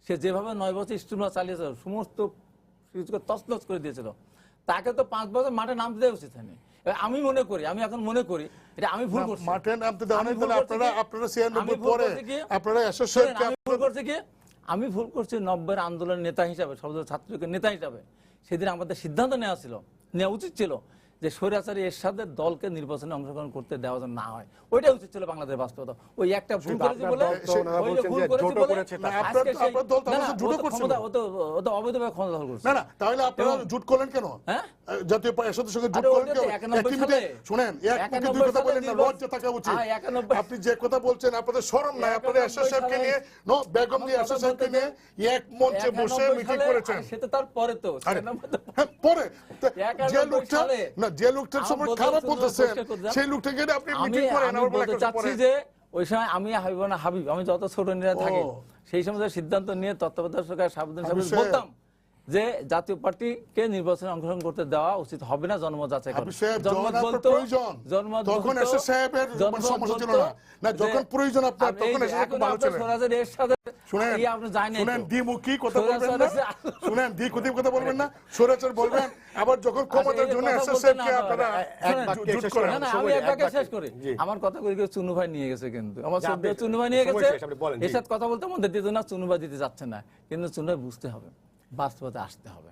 B: সে যেভাবে 9 বছর স্টিমার চালিয়েছে, সমস্ত কিছুকে তছনছ করে দিয়েছিল, তাকে তো 5 বছর মাঠে নামতে দেওয়া উচিত হয়নি। আমি মনে করি, আমি এখন মনে করি এটা আমি ভুল করছি।
D: মাঠে নামতে দেওয়া নাই, তাহলে আপনারা 96 পরে আপনারা
B: আমি ভুল করছি 90-এর আন্দোলনের নেতা হিসাবে, সর্বদলীয় ছাত্রলীগের নেতা হিসাবে সেদিন আমাদের সিদ্ধান্ত নেওয়া উচিত ছিল যে স্বৈরাচারী এরশাদের দলকে নির্বাচনে অংশগ্রহণ করতে দেওয়া যেন না হয়। ওইটাই উচিত ছিল বাংলাদেশের বাস্তবতা। ওই একটা ভুল করেছি বলে অবৈধভাবে ক্ষমতা দখল করছে।
D: না, তাহলে আপনারা জুট করলেন কেন? জাতীয় এরশাদের সঙ্গে জুট করলেন কেন? শুনেন, এক মুখে দুই কথা বলেন না, লজ্জা থাকা উচিত। আপনি যে কথা বলছেন আপনাদের শরম নাই? আপনারা এসএসএফকে নিয়ে বেগম দিয়ে এসএসএফকে নিয়ে এক মঞ্চে বসে মিটিং করেছেন।
B: সেটা তার পরে তো
D: পরে যে লোকটার সময় খারাপ বলতেছেন সেই লোকটাকে আপনি মিটিং করেন।
B: আমি বলতে চাচ্ছি যে ওই সময় আমি হাবিব আমি যত ছোট নেতা থাকি সেই সময় সিদ্ধান্ত নিয়ে তত্ত্বাবধায়ক সরকার সাবধান বলতাম যে জাতীয় পার্টিকে নির্বাচনে অংশগ্রহণ করতে দেওয়া উচিত হবে না, জন্ম যাচাই করে।
D: যখন প্রয়োজন আপনার তখন ভালো ছিলেন। শুনেন, দ্বিমুখী কথা বলবেন না, শুনেন দ্বিমুখী কথা বলবেন না, স্বৈরাচার বলবেন, আবার যখন ক্ষমতার জন্য এসএসএফকে আপনারা জুট করেন।
B: আমি একবারে শেষ করি, আমার কথা কই চুনু ভাই নিয়ে গেছে, কিন্তু আমার সব চুনু ভাই নিয়ে গেছে, এর সাথে কথা বলতে মধ্যে দিতে না, চুনু ভাই দিতে যাচ্ছে না, কিন্তু চুনু ভাই বুঝতে হবে বাস্তবতা আসতে হবে,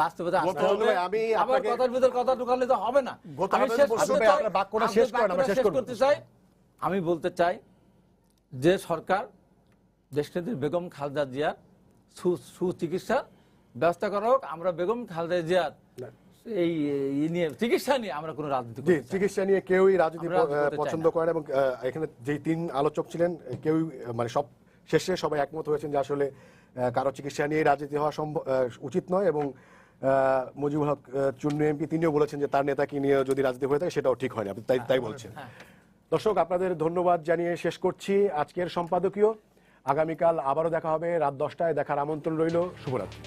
B: বাস্তবতা আসতে হবে। আবার কথার ভিতর কথা ঢুকালে তো হবে না। আমি বলতে চাই যে সরকার দেশনেত্রী বেগম খালেদা জিয়ার সুচিকিৎসার ব্যবস্থা করা হোক। আমরা বেগম খালেদা জিয়ার এই নিয়ে চিকিৎসা নিয়ে আমরা কোনো রাজনীতি করি,
A: চিকিৎসা নিয়ে কেউই রাজনীতি পছন্দ করে না। এবং এখানে যে 3 আলোচক ছিলেন কেউই মানে সব শেষে সবাই একমত হয়েছেন যে আসলে কারো চিকিৎসা নিয়ে রাজনীতি হওয়া উচিত নয়। এবং মুজিবুল হক চুন্নু এমপি তিনিও বলেছেন যে তার নেতাকে নিয়ে যদি রাজনীতি হয়ে থাকে সেটাও ঠিক হয়নি। আপনি তাই বলছেন। দর্শক, আপনাদের ধন্যবাদ জানিয়ে শেষ করছি আজকের সম্পাদকীয়। আগামীকাল আবারও দেখা হবে রাত 10টায়। দেখার আমন্ত্রণ রইল। শুভরাত্রি।